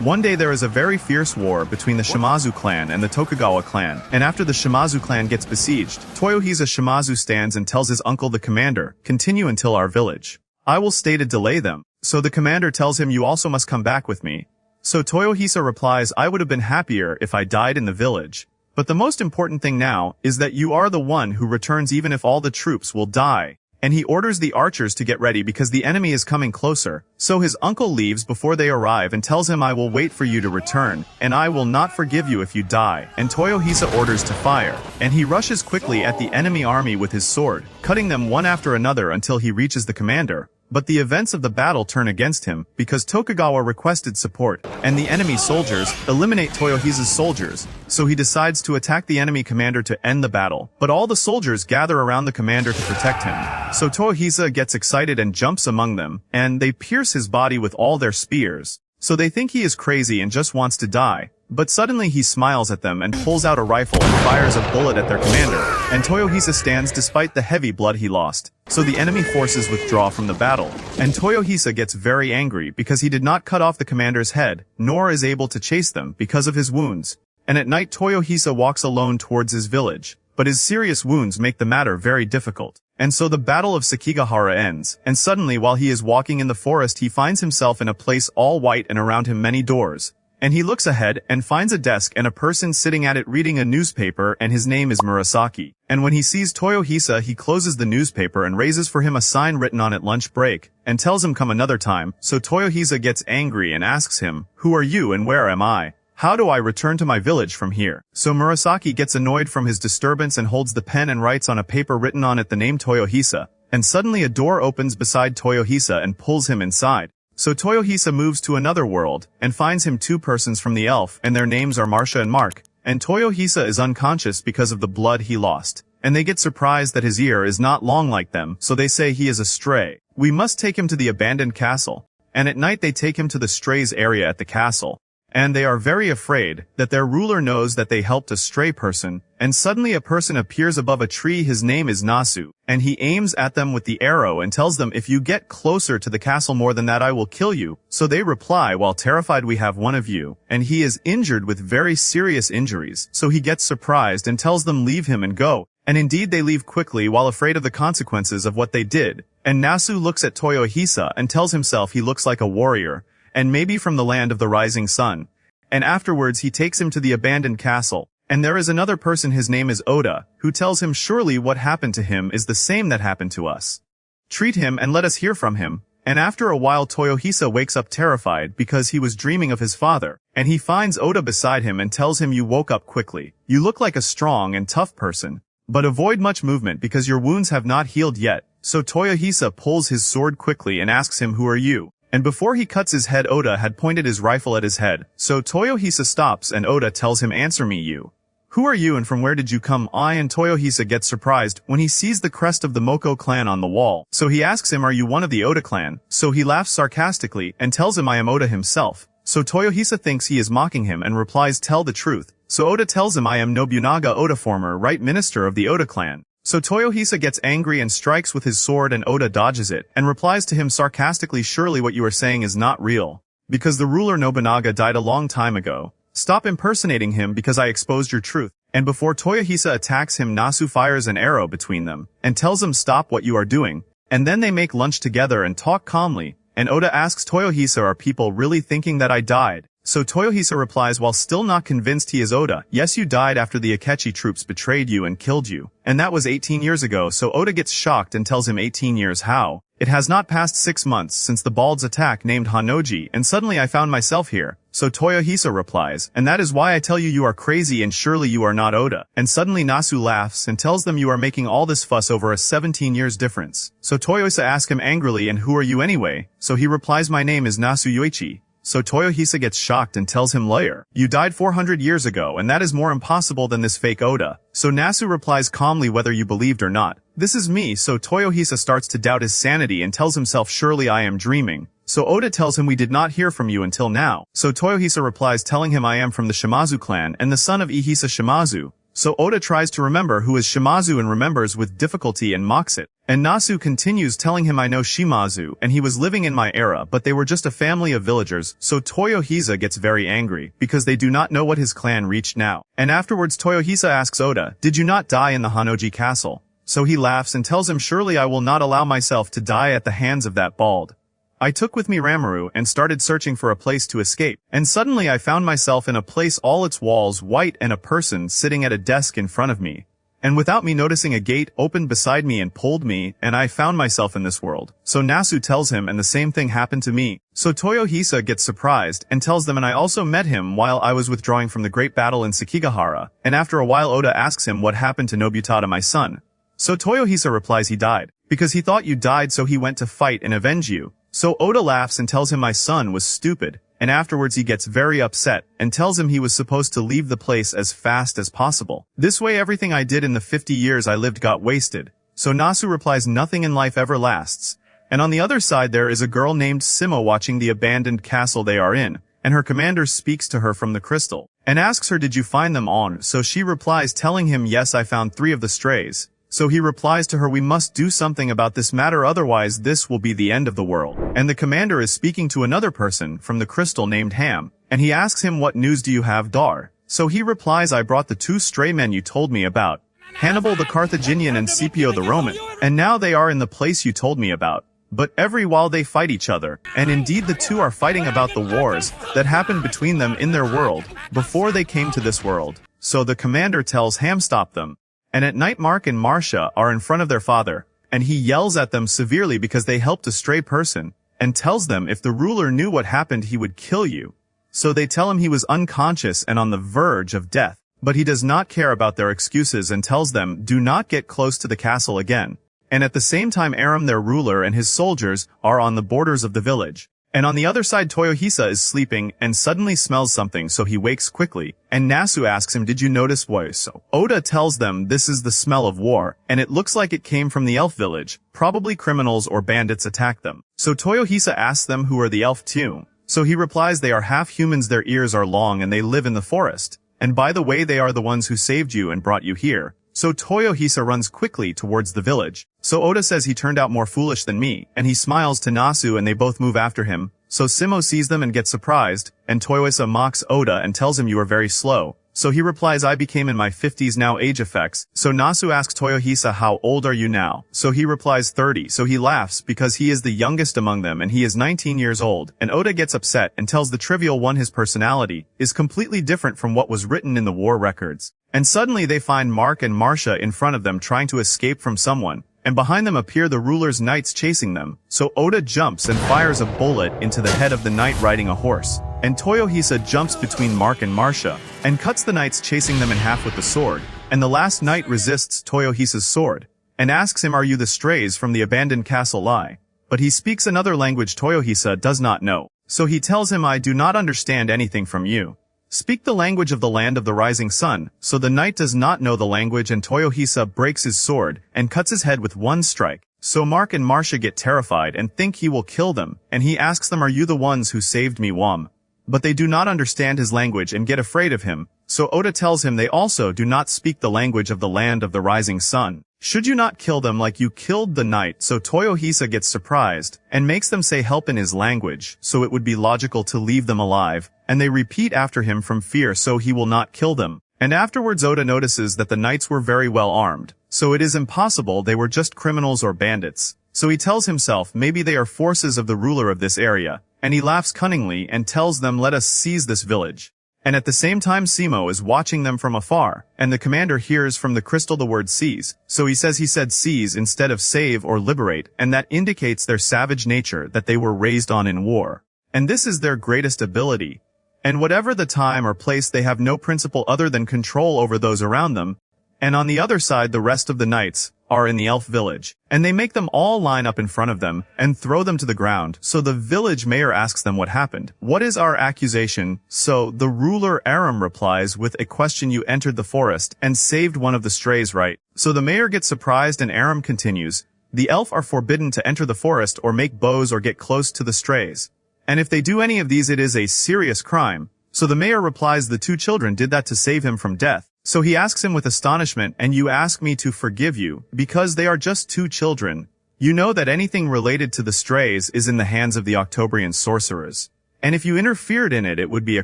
One day there is a very fierce war between the Shimazu clan and the Tokugawa clan, and after the Shimazu clan gets besieged, Toyohisa Shimazu stands and tells his uncle the commander, "Continue until our village. I will stay to delay them." So the commander tells him, "You also must come back with me." So Toyohisa replies, "I would have been happier if I died in the village. But the most important thing now is that you are the one who returns even if all the troops will die." And he orders the archers to get ready because the enemy is coming closer. So his uncle leaves before they arrive and tells him, "I will wait for you to return, and I will not forgive you if you die." And Toyohisa orders to fire. And he rushes quickly at the enemy army with his sword, cutting them one after another until he reaches the commander. But the events of the battle turn against him, because Tokugawa requested support, and the enemy soldiers eliminate Toyohisa's soldiers, so he decides to attack the enemy commander to end the battle. But all the soldiers gather around the commander to protect him. So Toyohisa gets excited and jumps among them, and they pierce his body with all their spears. So they think he is crazy and just wants to die. But suddenly he smiles at them and pulls out a rifle and fires a bullet at their commander, and Toyohisa stands despite the heavy blood he lost. So the enemy forces withdraw from the battle, and Toyohisa gets very angry because he did not cut off the commander's head, nor is able to chase them because of his wounds. And at night Toyohisa walks alone towards his village, but his serious wounds make the matter very difficult. And so the battle of Sekigahara ends, and suddenly while he is walking in the forest he finds himself in a place all white and around him many doors. And he looks ahead and finds a desk and a person sitting at it reading a newspaper, and his name is Murasaki. And when he sees Toyohisa he closes the newspaper and raises for him a sign written on it, "Lunch break," and tells him come another time. So Toyohisa gets angry and asks him, "Who are you and where am I? How do I return to my village from here?" So Murasaki gets annoyed from his disturbance and holds the pen and writes on a paper written on it the name Toyohisa. And suddenly a door opens beside Toyohisa and pulls him inside. So Toyohisa moves to another world, and finds him two persons from the elf, and their names are Marcia and Mark. And Toyohisa is unconscious because of the blood he lost. And they get surprised that his ear is not long like them, so they say he is a stray. We must take him to the abandoned castle. And at night they take him to the strays area at the castle. And they are very afraid that their ruler knows that they helped a stray person, and suddenly a person appears above a tree. His name is Nasu, and he aims at them with the arrow and tells them, "If you get closer to the castle more than that I will kill you." So they reply, "While terrified we have one of you," and he is injured with very serious injuries, so he gets surprised and tells them leave him and go. And indeed they leave quickly while afraid of the consequences of what they did. And Nasu looks at Toyohisa and tells himself he looks like a warrior, and maybe from the land of the rising sun. And afterwards he takes him to the abandoned castle. And there is another person, his name is Oda, who tells him surely what happened to him is the same that happened to us. Treat him and let us hear from him. And after a while Toyohisa wakes up terrified because he was dreaming of his father. And he finds Oda beside him and tells him, "You woke up quickly. You look like a strong and tough person. But avoid much movement because your wounds have not healed yet." So Toyohisa pulls his sword quickly and asks him, "Who are you?" And before he cuts his head Oda had pointed his rifle at his head. So Toyohisa stops and Oda tells him, "Answer me, you. Who are you and from where did you come?" And Toyohisa gets surprised when he sees the crest of the Moko clan on the wall. So he asks him, "Are you one of the Oda clan?" So he laughs sarcastically and tells him, "I am Oda himself." So Toyohisa thinks he is mocking him and replies, "Tell the truth." So Oda tells him, "I am Nobunaga Oda, former right minister of the Oda clan." So Toyohisa gets angry and strikes with his sword, and Oda dodges it, and replies to him sarcastically, "Surely what you are saying is not real. Because the ruler Nobunaga died a long time ago. Stop impersonating him because I exposed your truth." And before Toyohisa attacks him, Nasu fires an arrow between them, and tells him, "Stop what you are doing." And then they make lunch together and talk calmly, and Oda asks Toyohisa, "Are people really thinking that I died?" So Toyohisa replies while still not convinced he is Oda, "Yes, you died after the Akechi troops betrayed you and killed you. And that was 18 years ago." So Oda gets shocked and tells him, 18 years how? It has not passed 6 months since the Bald's attack named Hanoji, and suddenly I found myself here. So Toyohisa replies, "And that is why I tell you you are crazy and surely you are not Oda." And suddenly Nasu laughs and tells them, "You are making all this fuss over a 17 years difference." So Toyohisa asks him angrily, "And who are you anyway?" So he replies, "My name is Nasu Yoichi." So Toyohisa gets shocked and tells him, "Liar. You died 400 years ago, and that is more impossible than this fake Oda." So Nasu replies calmly, "Whether you believed or not, this is me." So Toyohisa starts to doubt his sanity and tells himself, "Surely I am dreaming." So Oda tells him, "We did not hear from you until now." So Toyohisa replies telling him, "I am from the Shimazu clan and the son of Ihisa Shimazu." So Oda tries to remember who is Shimazu and remembers with difficulty and mocks it. And Nasu continues telling him I know Shimazu and he was living in my era but they were just a family of villagers, so Toyohisa gets very angry because they do not know what his clan reached now. And afterwards Toyohisa asks Oda, did you not die in the Hanoji castle? So he laughs and tells him surely I will not allow myself to die at the hands of that bald. I took with me Ramaru and started searching for a place to escape, and suddenly I found myself in a place all its walls white and a person sitting at a desk in front of me. And without me noticing a gate opened beside me and pulled me, and I found myself in this world. So Nasu tells him and the same thing happened to me. So Toyohisa gets surprised and tells them and I also met him while I was withdrawing from the great battle in Sekigahara, and after a while Oda asks him what happened to Nobutada my son. So Toyohisa replies he died, because he thought you died so he went to fight and avenge you. So Oda laughs and tells him my son was stupid, and afterwards he gets very upset and tells him he was supposed to leave the place as fast as possible. This way everything I did in the 50 years I lived got wasted. So Nasu replies nothing in life ever lasts. And on the other side there is a girl named Simo watching the abandoned castle they are in, and her commander speaks to her from the crystal, and asks her did you find them on, so she replies telling him yes I found 3 of the strays. So he replies to her we must do something about this matter otherwise this will be the end of the world. And the commander is speaking to another person from the crystal named Ham, and he asks him what news do you have Dar? So he replies I brought the 2 stray men you told me about, Hannibal the Carthaginian and Scipio the Roman, and now they are in the place you told me about. But every while they fight each other, and indeed the 2 are fighting about the wars that happened between them in their world, before they came to this world. So the commander tells Ham stop them. And at night Mark and Marcia are in front of their father, and he yells at them severely because they helped a stray person, and tells them if the ruler knew what happened he would kill you. So they tell him he was unconscious and on the verge of death, but he does not care about their excuses and tells them do not get close to the castle again. And at the same time Aram their ruler and his soldiers are on the borders of the village. And on the other side Toyohisa is sleeping and suddenly smells something so he wakes quickly, and Nasu asks him did you notice what? So Oda tells them this is the smell of war, and it looks like it came from the elf village, probably criminals or bandits attacked them. So Toyohisa asks them who are the elf too. So he replies they are half humans their ears are long and they live in the forest. And by the way they are the ones who saved you and brought you here. So Toyohisa runs quickly towards the village. So Oda says he turned out more foolish than me, and he smiles to Nasu and they both move after him. So Simo sees them and gets surprised, and Toyohisa mocks Oda and tells him you are very slow. So he replies I became in my 50s now age effects. So Nasu asks Toyohisa how old are you now? So he replies 30. So he laughs because he is the youngest among them and he is 19 years old. And Oda gets upset and tells the trivial one his personality is completely different from what was written in the war records. And suddenly they find Mark and Marcia in front of them trying to escape from someone. And behind them appear the ruler's knights chasing them. So Oda jumps and fires a bullet into the head of the knight riding a horse. And Toyohisa jumps between Mark and Marcia, and cuts the knights chasing them in half with the sword. And the last knight resists Toyohisa's sword, and asks him are you the strays from the abandoned castle lie? But he speaks another language Toyohisa does not know. So he tells him I do not understand anything from you. Speak the language of the land of the rising sun. So the knight does not know the language and Toyohisa breaks his sword, and cuts his head with one strike. So Mark and Marcia get terrified and think he will kill them, and he asks them are you the ones who saved me Wam? But they do not understand his language and get afraid of him. So Oda tells him they also do not speak the language of the land of the rising sun. Should you not kill them like you killed the knight? So Toyohisa gets surprised and makes them say help in his language, so it would be logical to leave them alive, and they repeat after him from fear so he will not kill them. And afterwards Oda notices that the knights were very well armed, so it is impossible they were just criminals or bandits. So he tells himself maybe they are forces of the ruler of this area, and he laughs cunningly and tells them let us seize this village. And at the same time Simo is watching them from afar, and the commander hears from the crystal the word seize, so he says he said seize instead of save or liberate, and that indicates their savage nature that they were raised on in war. And this is their greatest ability. And whatever the time or place they have no principle other than control over those around them. And on the other side the rest of the knights are in the elf village, and they make them all line up in front of them and throw them to the ground. So the village mayor asks them what happened. What is our accusation? So the ruler Aram replies with a question you entered the forest and saved one of the strays, right? So the mayor gets surprised and Aram continues, the elf are forbidden to enter the forest or make bows or get close to the strays. And if they do any of these it is a serious crime. So the mayor replies the 2 children did that to save him from death. So he asks him with astonishment, and you ask me to forgive you, because they are just 2 children. You know that anything related to the strays is in the hands of the Octobrian sorcerers. And if you interfered in it, it would be a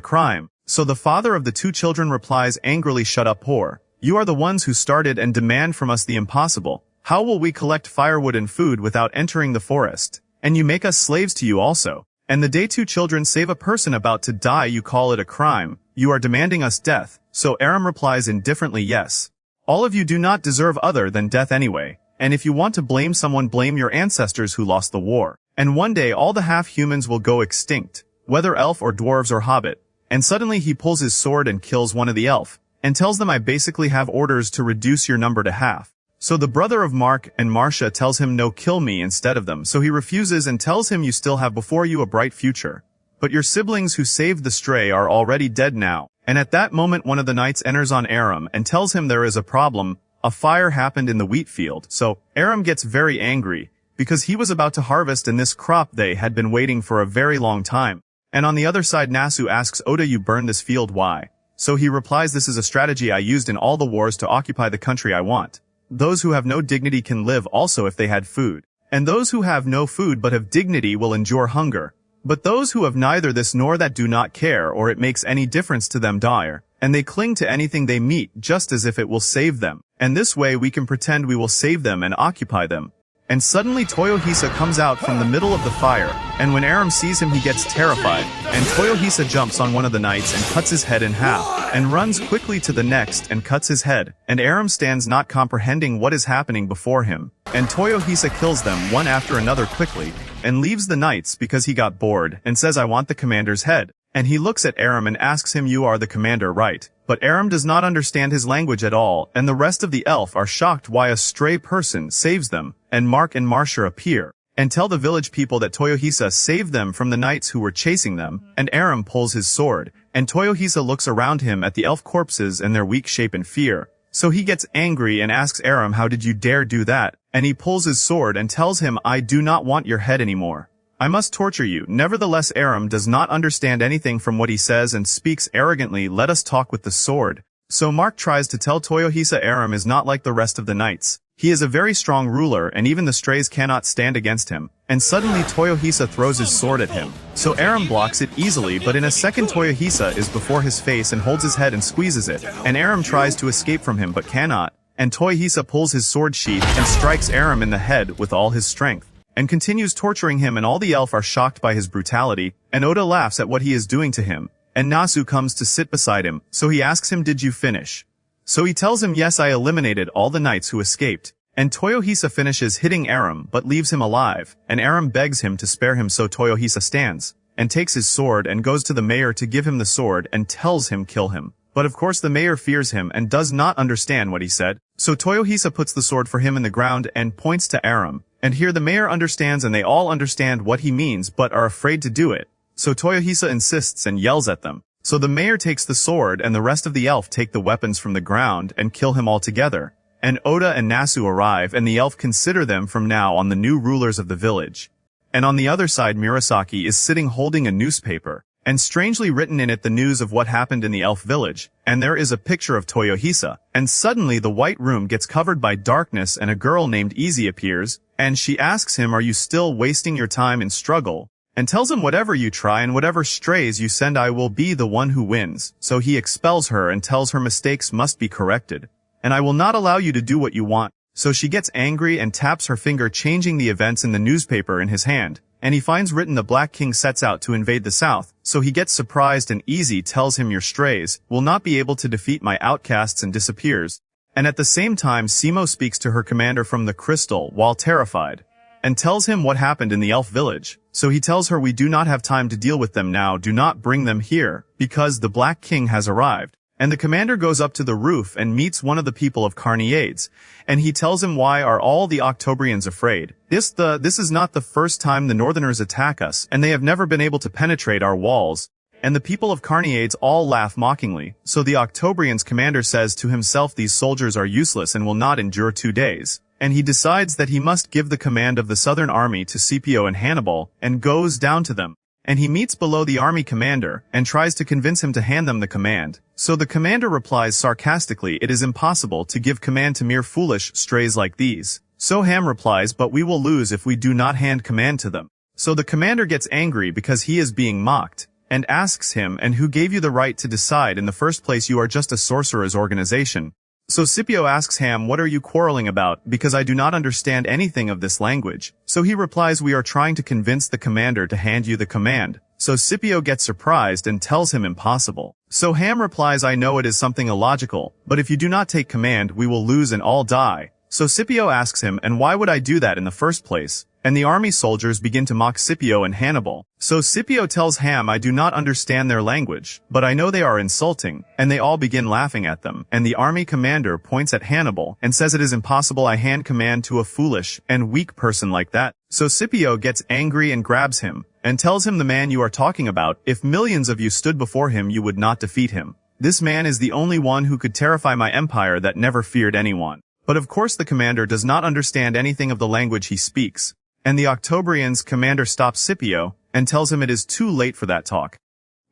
crime. So the father of the 2 children replies angrily, shut up, whore. You are the ones who started and demand from us the impossible. How will we collect firewood and food without entering the forest? And you make us slaves to you also. And the day 2 children save a person about to die, you call it a crime. You are demanding us death. So Aram replies indifferently, yes. All of you do not deserve other than death anyway. And if you want to blame someone, blame your ancestors who lost the war. And one day all the half-humans will go extinct, whether elf or dwarves or hobbit. And suddenly he pulls his sword and kills one of the elf, and tells them, I basically have orders to reduce your number to half. So the brother of Mark and Marcia tells him, no, kill me instead of them. So he refuses and tells him, you still have before you a bright future. But your siblings who saved the stray are already dead now. And at that moment one of the knights enters on Aram and tells him there is a problem. A fire happened in the wheat field. So Aram gets very angry, because he was about to harvest in this crop they had been waiting for a very long time. And on the other side Nasu asks Oda, you burned this field, why? So he replies, this is a strategy I used in all the wars to occupy the country I want. Those who have no dignity can live also if they had food. And those who have no food but have dignity will endure hunger. But those who have neither this nor that do not care or it makes any difference to them dire, and they cling to anything they meet just as if it will save them. And this way we can pretend we will save them and occupy them. And suddenly Toyohisa comes out from the middle of the fire, and when Aram sees him he gets terrified, and Toyohisa jumps on one of the knights and cuts his head in half, and runs quickly to the next and cuts his head, and Aram stands not comprehending what is happening before him, and Toyohisa kills them one after another quickly, and leaves the knights because he got bored, and says, I want the commander's head. And he looks at Aram and asks him, you are the commander, right? But Aram does not understand his language at all, and the rest of the elf are shocked why a stray person saves them, and Mark and Marcia appear, and tell the village people that Toyohisa saved them from the knights who were chasing them, and Aram pulls his sword, and Toyohisa looks around him at the elf corpses and their weak shape in fear. So he gets angry and asks Aram, how did you dare do that? And he pulls his sword and tells him, I do not want your head anymore. I must torture you. Nevertheless Aram does not understand anything from what he says and speaks arrogantly, let us talk with the sword. So Mark tries to tell Toyohisa Aram is not like the rest of the knights. He is a very strong ruler and even the strays cannot stand against him. And suddenly Toyohisa throws his sword at him. So Aram blocks it easily, but in a second Toyohisa is before his face and holds his head and squeezes it. And Aram tries to escape from him but cannot. And Toyohisa pulls his sword sheath and strikes Aram in the head with all his strength, and continues torturing him, and all the elf are shocked by his brutality, and Oda laughs at what he is doing to him, and Nasu comes to sit beside him, so he asks him, did you finish? So he tells him, yes, I eliminated all the knights who escaped, and Toyohisa finishes hitting Aram but leaves him alive, and Aram begs him to spare him, so Toyohisa stands, and takes his sword and goes to the mayor to give him the sword and tells him kill him. But of course the mayor fears him and does not understand what he said, so Toyohisa puts the sword for him in the ground and points to Aram. And here the mayor understands and they all understand what he means but are afraid to do it. So Toyohisa insists and yells at them. So the mayor takes the sword and the rest of the elf take the weapons from the ground and kill him altogether. And Oda and Nasu arrive and the elf consider them from now on the new rulers of the village. And on the other side Murasaki is sitting holding a newspaper, and strangely written in it the news of what happened in the elf village, and there is a picture of Toyohisa, and suddenly the white room gets covered by darkness and a girl named Easy appears, and she asks him, are you still wasting your time in struggle? And tells him, whatever you try and whatever strays you send I will be the one who wins. So he expels her and tells her mistakes must be corrected, and I will not allow you to do what you want. So she gets angry and taps her finger, changing the events in the newspaper in his hand. And he finds written the Black King sets out to invade the south, so he gets surprised and Easy tells him your strays will not be able to defeat my outcasts and disappears. And at the same time Simo speaks to her commander from the crystal while terrified, and tells him what happened in the elf village. So he tells her we do not have time to deal with them now, do not bring them here, because the Black King has arrived. And the commander goes up to the roof and meets one of the people of Reincarnated, and he tells him, why are all the Octobrians afraid? This is not the first time the Northerners attack us, and they have never been able to penetrate our walls. And the people of Reincarnated all laugh mockingly. So the Octobrians' commander says to himself, these soldiers are useless and will not endure 2 days. And he decides that he must give the command of the southern army to Scipio and Hannibal, and goes down to them. and he meets below the army commander and tries to convince him to hand them the command. So the commander replies sarcastically, it is impossible to give command to mere foolish strays like these. So Ham replies, but we will lose if we do not hand command to them. So the commander gets angry because he is being mocked, and asks him, and who gave you the right to decide in the first place? You are just a sorcerer's organization. So Scipio asks Ham, what are you quarreling about, because I do not understand anything of this language. So he replies, we are trying to convince the commander to hand you the command. So Scipio gets surprised and tells him impossible. So Ham replies, I know it is something illogical, but if you do not take command, we will lose and all die. So Scipio asks him, and why would I do that in the first place? And the army soldiers begin to mock Scipio and Hannibal. So Scipio tells Ham, I do not understand their language, but I know they are insulting, and they all begin laughing at them. And the army commander points at Hannibal and says it is impossible I hand command to a foolish and weak person like that. So Scipio gets angry and grabs him, and tells him the man you are talking about, if millions of you stood before him you would not defeat him. This man is the only one who could terrify my empire that never feared anyone. But of course the commander does not understand anything of the language he speaks. And the Octobrians' commander stops Scipio and tells him it is too late for that talk.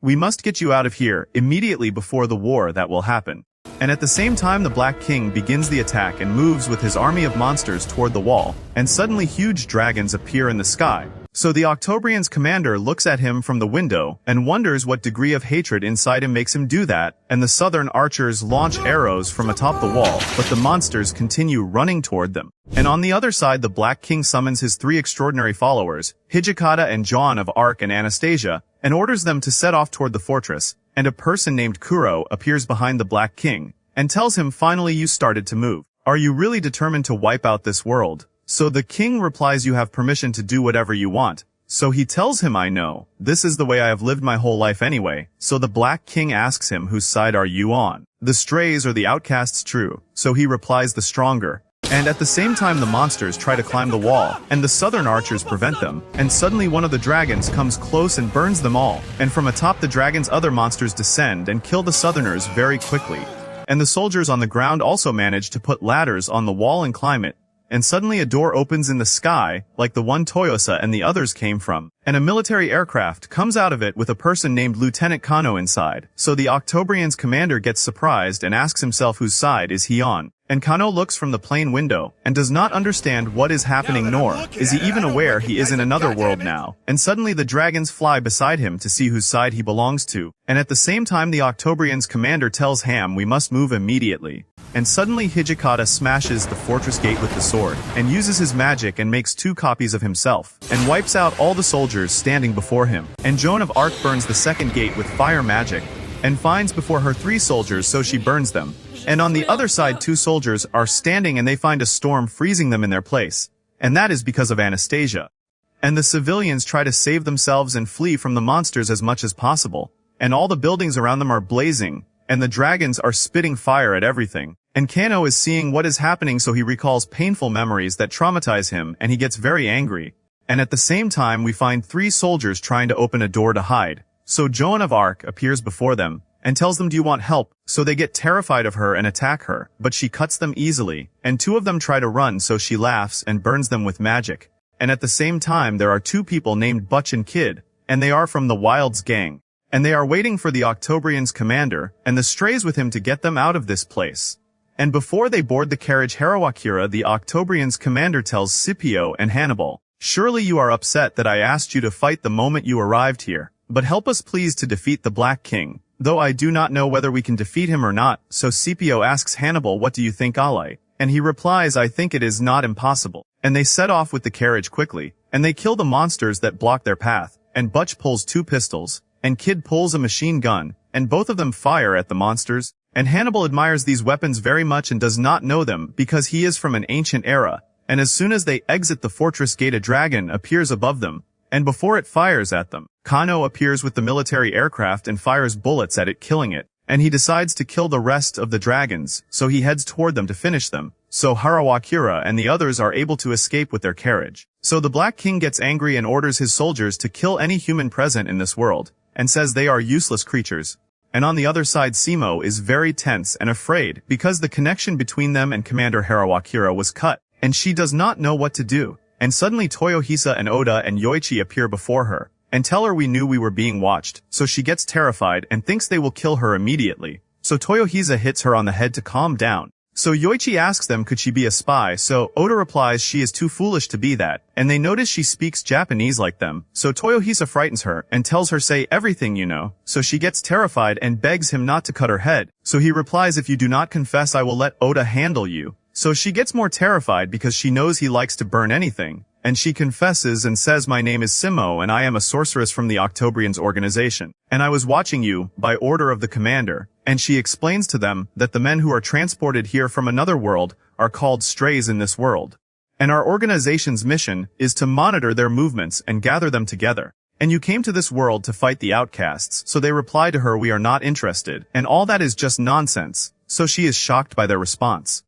We must get you out of here immediately before the war that will happen. And at the same time the Black King begins the attack and moves with his army of monsters toward the wall, and suddenly huge dragons appear in the sky. So the Octobrians' commander looks at him from the window and wonders what degree of hatred inside him makes him do that, and the southern archers launch arrows from atop the wall, but the monsters continue running toward them. And on the other side the Black King summons his three extraordinary followers, Hijikata and Joan of Arc and Anastasia, and orders them to set off toward the fortress, and a person named Kuro appears behind the Black King, and tells him, finally you started to move. Are you really determined to wipe out this world? So the king replies, you have permission to do whatever you want. So he tells him, I know. This is the way I have lived my whole life anyway. So the Black King asks him, whose side are you on? The strays or the outcasts? True. So he replies, the stronger. And at the same time the monsters try to climb the wall, and the southern archers prevent them, and suddenly one of the dragons comes close and burns them all, and from atop the dragon's other monsters descend and kill the southerners very quickly. And the soldiers on the ground also manage to put ladders on the wall and climb it. And suddenly a door opens in the sky, like the one Toyosa and the others came from, and a military aircraft comes out of it with a person named Lieutenant Kano inside. So the Octobrians' commander gets surprised and asks himself whose side is he on. And Kano looks from the plane window and does not understand what is happening, nor is he even aware he is in another world now. And suddenly the dragons fly beside him to see whose side he belongs to. And at the same time the Octobrians' commander tells Ham we must move immediately. And suddenly Hijikata smashes the fortress gate with the sword, and uses his magic and makes 2 copies of himself, and wipes out all the soldiers standing before him. And Joan of Arc burns the second gate with fire magic, and finds before her 3 soldiers, so she burns them. And on the other side 2 soldiers are standing and they find a storm freezing them in their place. And that is because of Anastasia. And the civilians try to save themselves and flee from the monsters as much as possible. And all the buildings around them are blazing, and the dragons are spitting fire at everything. And Kano is seeing what is happening, so he recalls painful memories that traumatize him, and he gets very angry. And at the same time we find 3 soldiers trying to open a door to hide. So Joan of Arc appears before them, and tells them, do you want help? So they get terrified of her and attack her, but she cuts them easily, and 2 of them try to run, so she laughs and burns them with magic. And at the same time there are 2 people named Butch and Kid, and they are from the Wilds gang. And they are waiting for the Octobrians' commander, and the strays with him to get them out of this place. And before they board the carriage Harawakira, the Octobrians' commander tells Scipio and Hannibal, surely you are upset that I asked you to fight the moment you arrived here, but help us please to defeat the Black King, though I do not know whether we can defeat him or not. So Scipio asks Hannibal, what do you think, Ali? And he replies, I think it is not impossible. And they set off with the carriage quickly, and they kill the monsters that block their path, and Butch pulls 2 pistols, and Kid pulls a machine gun, and both of them fire at the monsters. And Hannibal admires these weapons very much and does not know them because he is from an ancient era, and as soon as they exit the fortress gate a dragon appears above them, and before it fires at them, Kano appears with the military aircraft and fires bullets at it, killing it, and he decides to kill the rest of the dragons, so he heads toward them to finish them. So Harawakira and the others are able to escape with their carriage. So the Black King gets angry and orders his soldiers to kill any human present in this world, and says they are useless creatures. And on the other side Simo is very tense and afraid because the connection between them and Commander Harawakira was cut, and she does not know what to do. And suddenly Toyohisa and Oda and Yoichi appear before her, and tell her we knew we were being watched, so she gets terrified and thinks they will kill her immediately. So Toyohisa hits her on the head to calm down. So Yoichi asks them could she be a spy, so Oda replies she is too foolish to be that, and they notice she speaks Japanese like them, so Toyohisa frightens her and tells her say everything you know, so she gets terrified and begs him not to cut her head, so he replies if you do not confess I will let Oda handle you. So she gets more terrified because she knows he likes to burn anything, and she confesses and says my name is Simo and I am a sorceress from the Octobrians organization, and I was watching you, by order of the commander, and she explains to them that the men who are transported here from another world are called strays in this world. And our organization's mission is to monitor their movements and gather them together. And you came to this world to fight the outcasts, so they reply to her we are not interested, and all that is just nonsense, so she is shocked by their response.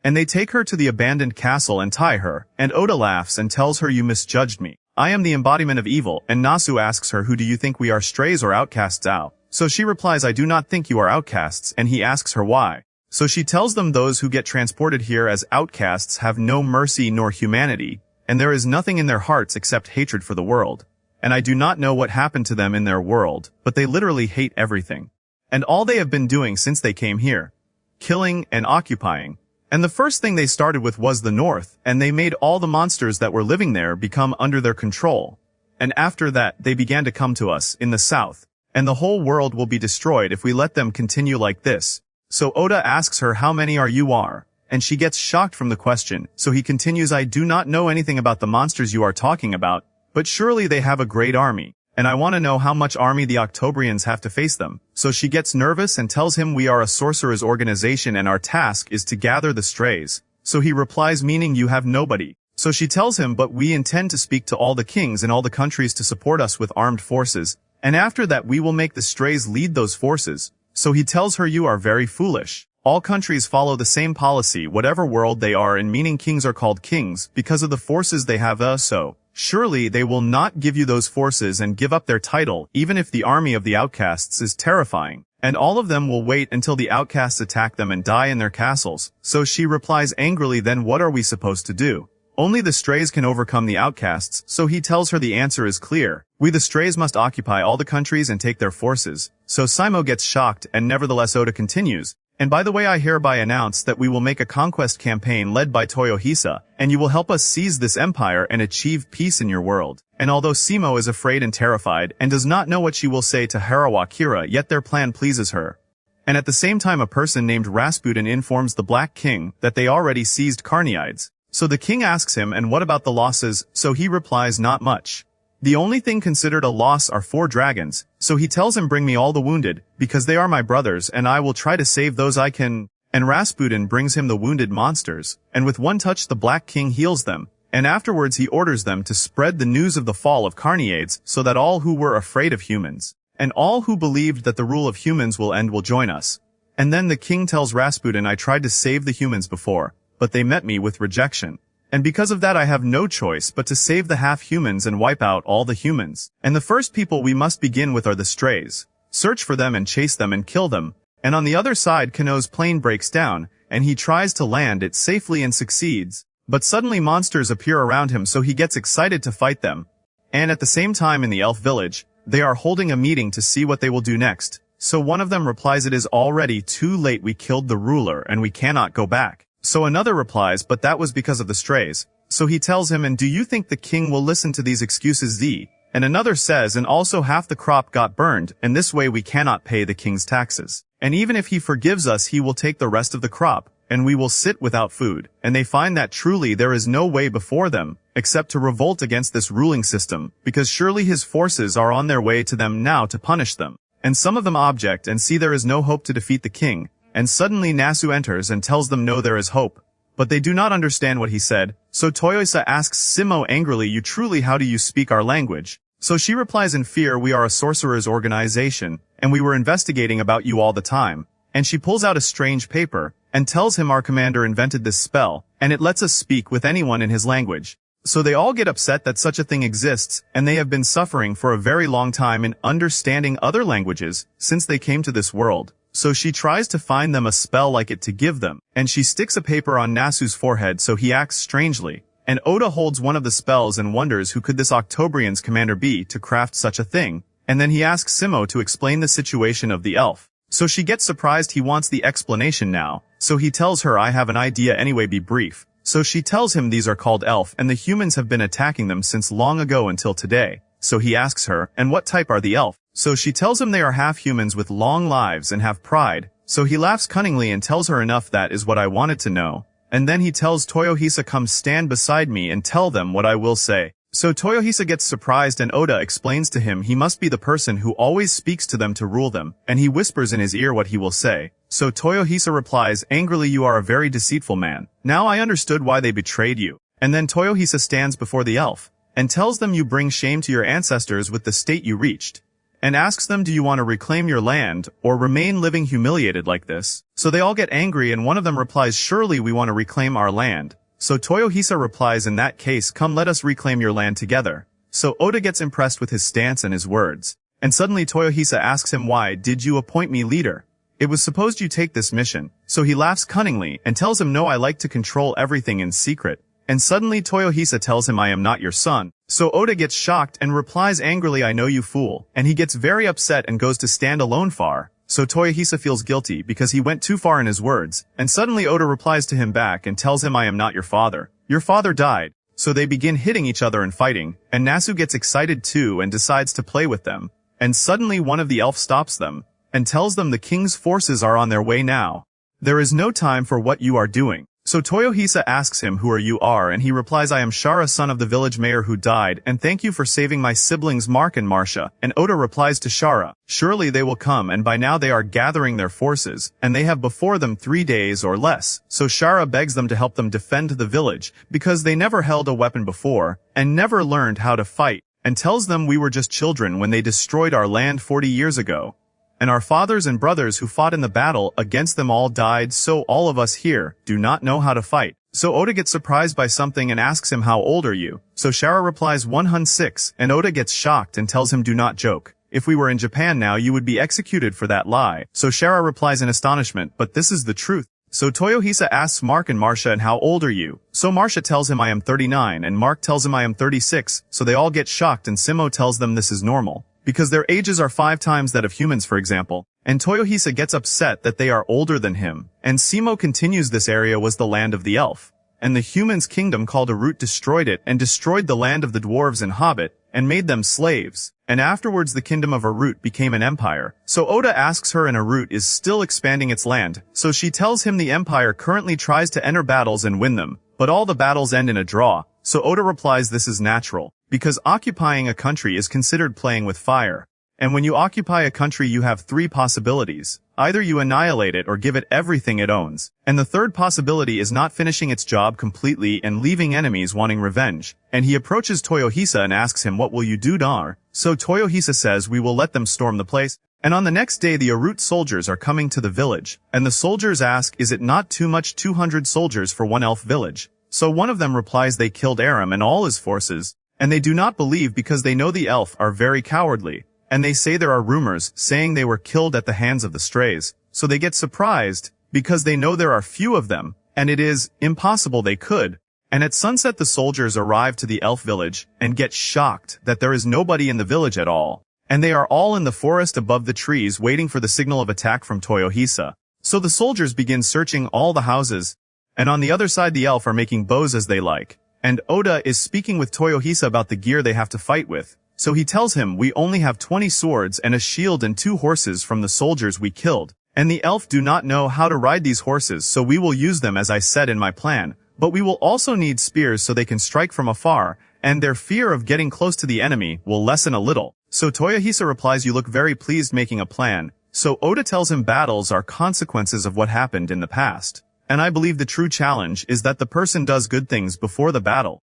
And they take her to the abandoned castle and tie her, and Oda laughs and tells her you misjudged me. I am the embodiment of evil, and Nasu asks her who do you think we are, strays or outcasts out? So she replies I do not think you are outcasts, and he asks her why. So she tells them those who get transported here as outcasts have no mercy nor humanity, and there is nothing in their hearts except hatred for the world. And I do not know what happened to them in their world, but they literally hate everything. And all they have been doing since they came here. Killing and occupying. And the first thing they started with was the north, and they made all the monsters that were living there become under their control. And after that, they began to come to us in the south. And the whole world will be destroyed if we let them continue like this. So Oda asks her how many are you are, and she gets shocked from the question, so he continues I do not know anything about the monsters you are talking about, but surely they have a great army, and I want to know how much army the Octobrians have to face them. So she gets nervous and tells him we are a sorcerer's organization and our task is to gather the strays. So he replies meaning you have nobody. So she tells him but we intend to speak to all the kings in all the countries to support us with armed forces, and after that we will make the strays lead those forces. So he tells her you are very foolish. All countries follow the same policy whatever world they are in, meaning kings are called kings because of the forces they have, so surely they will not give you those forces and give up their title even if the army of the outcasts is terrifying. And all of them will wait until the outcasts attack them and die in their castles. So she replies angrily then what are we supposed to do? Only the strays can overcome the outcasts, so he tells her the answer is clear. We the strays must occupy all the countries and take their forces. So Simo gets shocked and nevertheless Oda continues. And by the way I hereby announce that we will make a conquest campaign led by Toyohisa, and you will help us seize this empire and achieve peace in your world. And although Simo is afraid and terrified and does not know what she will say to Harawa Kira, yet their plan pleases her. And at the same time a person named Rasputin informs the Black King that they already seized Carniides. So the king asks him and what about the losses, so he replies not much. The only thing considered a loss are 4 dragons, so he tells him bring me all the wounded, because they are my brothers and I will try to save those I can. And Rasputin brings him the wounded monsters, and with one touch the Black King heals them, and afterwards he orders them to spread the news of the fall of Carniides so that all who were afraid of humans, and all who believed that the rule of humans will end will join us. And then the king tells Rasputin I tried to save the humans before, but they met me with rejection. And because of that I have no choice but to save the half-humans and wipe out all the humans. And the first people we must begin with are the strays. Search for them and chase them and kill them. And on the other side Kano's plane breaks down, and he tries to land it safely and succeeds. But suddenly monsters appear around him so he gets excited to fight them. And at the same time in the elf village, they are holding a meeting to see what they will do next. So one of them replies it is already too late, we killed the ruler and we cannot go back. So another replies but that was because of the strays. So he tells him and do you think the king will listen to these excuses Z? And another says and also half the crop got burned and this way we cannot pay the king's taxes. And even if he forgives us he will take the rest of the crop, and we will sit without food. And they find that truly there is no way before them, except to revolt against this ruling system, because surely his forces are on their way to them now to punish them. And some of them object and see there is no hope to defeat the king. And suddenly Nasu enters and tells them no, there is hope. But they do not understand what he said, so Toyosa asks Simo angrily, you truly how do you speak our language? So she replies in fear, we are a sorcerer's organization, and we were investigating about you all the time. And she pulls out a strange paper, and tells him our commander invented this spell, and it lets us speak with anyone in his language. So they all get upset that such a thing exists, and they have been suffering for a very long time in understanding other languages, since they came to this world. So she tries to find them a spell like it to give them, and she sticks a paper on Nasu's forehead so he acts strangely, and Oda holds one of the spells and wonders who could this Octobrian's commander be to craft such a thing, and then he asks Simo to explain the situation of the elf. So she gets surprised he wants the explanation now, so he tells her I have an idea anyway, be brief. So she tells him these are called elf and the humans have been attacking them since long ago until today. So he asks her, and what type are the elf? So she tells him they are half humans with long lives and have pride. So he laughs cunningly and tells her enough, that is what I wanted to know. And then he tells Toyohisa come stand beside me and tell them what I will say. So Toyohisa gets surprised and Oda explains to him he must be the person who always speaks to them to rule them, and he whispers in his ear what he will say. So Toyohisa replies angrily, you are a very deceitful man. Now I understood why they betrayed you. And then Toyohisa stands before the elf and tells them you bring shame to your ancestors with the state you reached, and asks them, do you want to reclaim your land or remain living humiliated like this? So they all get angry and one of them replies, surely we want to reclaim our land. So Toyohisa replies, in that case come let us reclaim your land together. So Oda gets impressed with his stance and his words. And suddenly Toyohisa asks him, why did you appoint me leader? It was supposed you take this mission. So he laughs cunningly and tells him, no, I like to control everything in secret. And suddenly Toyohisa tells him, I am not your son. So Oda gets shocked and replies angrily, I know you fool. And he gets very upset and goes to stand alone far. So Toyohisa feels guilty because he went too far in his words. And suddenly Oda replies to him back and tells him, I am not your father. Your father died. So they begin hitting each other and fighting. And Nasu gets excited too and decides to play with them. And suddenly one of the elves stops them and tells them the king's forces are on their way now. There is no time for what you are doing. So Toyohisa asks him who you are, and he replies, I am Shara, son of the village mayor who died, and thank you for saving my siblings Mark and Marcia. And Oda replies to Shara, surely they will come, and by now they are gathering their forces, and they have before them 3 days or less. So Shara begs them to help them defend the village, because they never held a weapon before, and never learned how to fight, and tells them we were just children when they destroyed our land 40 years ago. And our fathers and brothers who fought in the battle against them all died, so all of us here do not know how to fight. So Oda gets surprised by something and asks him, how old are you? So Shara replies 106, and Oda gets shocked and tells him, do not joke. If we were in Japan now you would be executed for that lie. So Shara replies in astonishment, but this is the truth. So Toyohisa asks Mark and Marcia, and how old are you? So Marcia tells him I am 39 and Mark tells him I am 36, so they all get shocked and Simo tells them this is normal, because their ages are 5 times that of humans, for example. And Toyohisa gets upset that they are older than him. And Simo continues, this area was the land of the elf. And the humans' kingdom called Arut destroyed it and destroyed the land of the dwarves and Hobbit and made them slaves. And afterwards the kingdom of Arut became an empire. So Oda asks her, and Arut is still expanding its land. So she tells him the empire currently tries to enter battles and win them, but all the battles end in a draw. So Oda replies this is natural, because occupying a country is considered playing with fire. And when you occupy a country you have 3 possibilities. Either you annihilate it or give it everything it owns. And the third possibility is not finishing its job completely and leaving enemies wanting revenge. And he approaches Toyohisa and asks him, what will you do, Dar? So Toyohisa says, we will let them storm the place. And on the next day the Arut soldiers are coming to the village. And the soldiers ask, is it not too much 200 soldiers for one elf village? So one of them replies they killed Aram and all his forces. And they do not believe because they know the elf are very cowardly. And they say there are rumors saying they were killed at the hands of the strays. So they get surprised because they know there are few of them, and it is impossible they could. And at sunset the soldiers arrive to the elf village and get shocked that there is nobody in the village at all. And they are all in the forest above the trees waiting for the signal of attack from Toyohisa. So the soldiers begin searching all the houses, and on the other side the elf are making bows as they like. And Oda is speaking with Toyohisa about the gear they have to fight with. So he tells him, we only have 20 swords and a shield and 2 horses from the soldiers we killed. And the elf do not know how to ride these horses, so we will use them as I said in my plan. But we will also need spears so they can strike from afar, and their fear of getting close to the enemy will lessen a little. So Toyohisa replies, you look very pleased making a plan. So Oda tells him battles are consequences of what happened in the past. And I believe the true challenge is that the person does good things before the battle.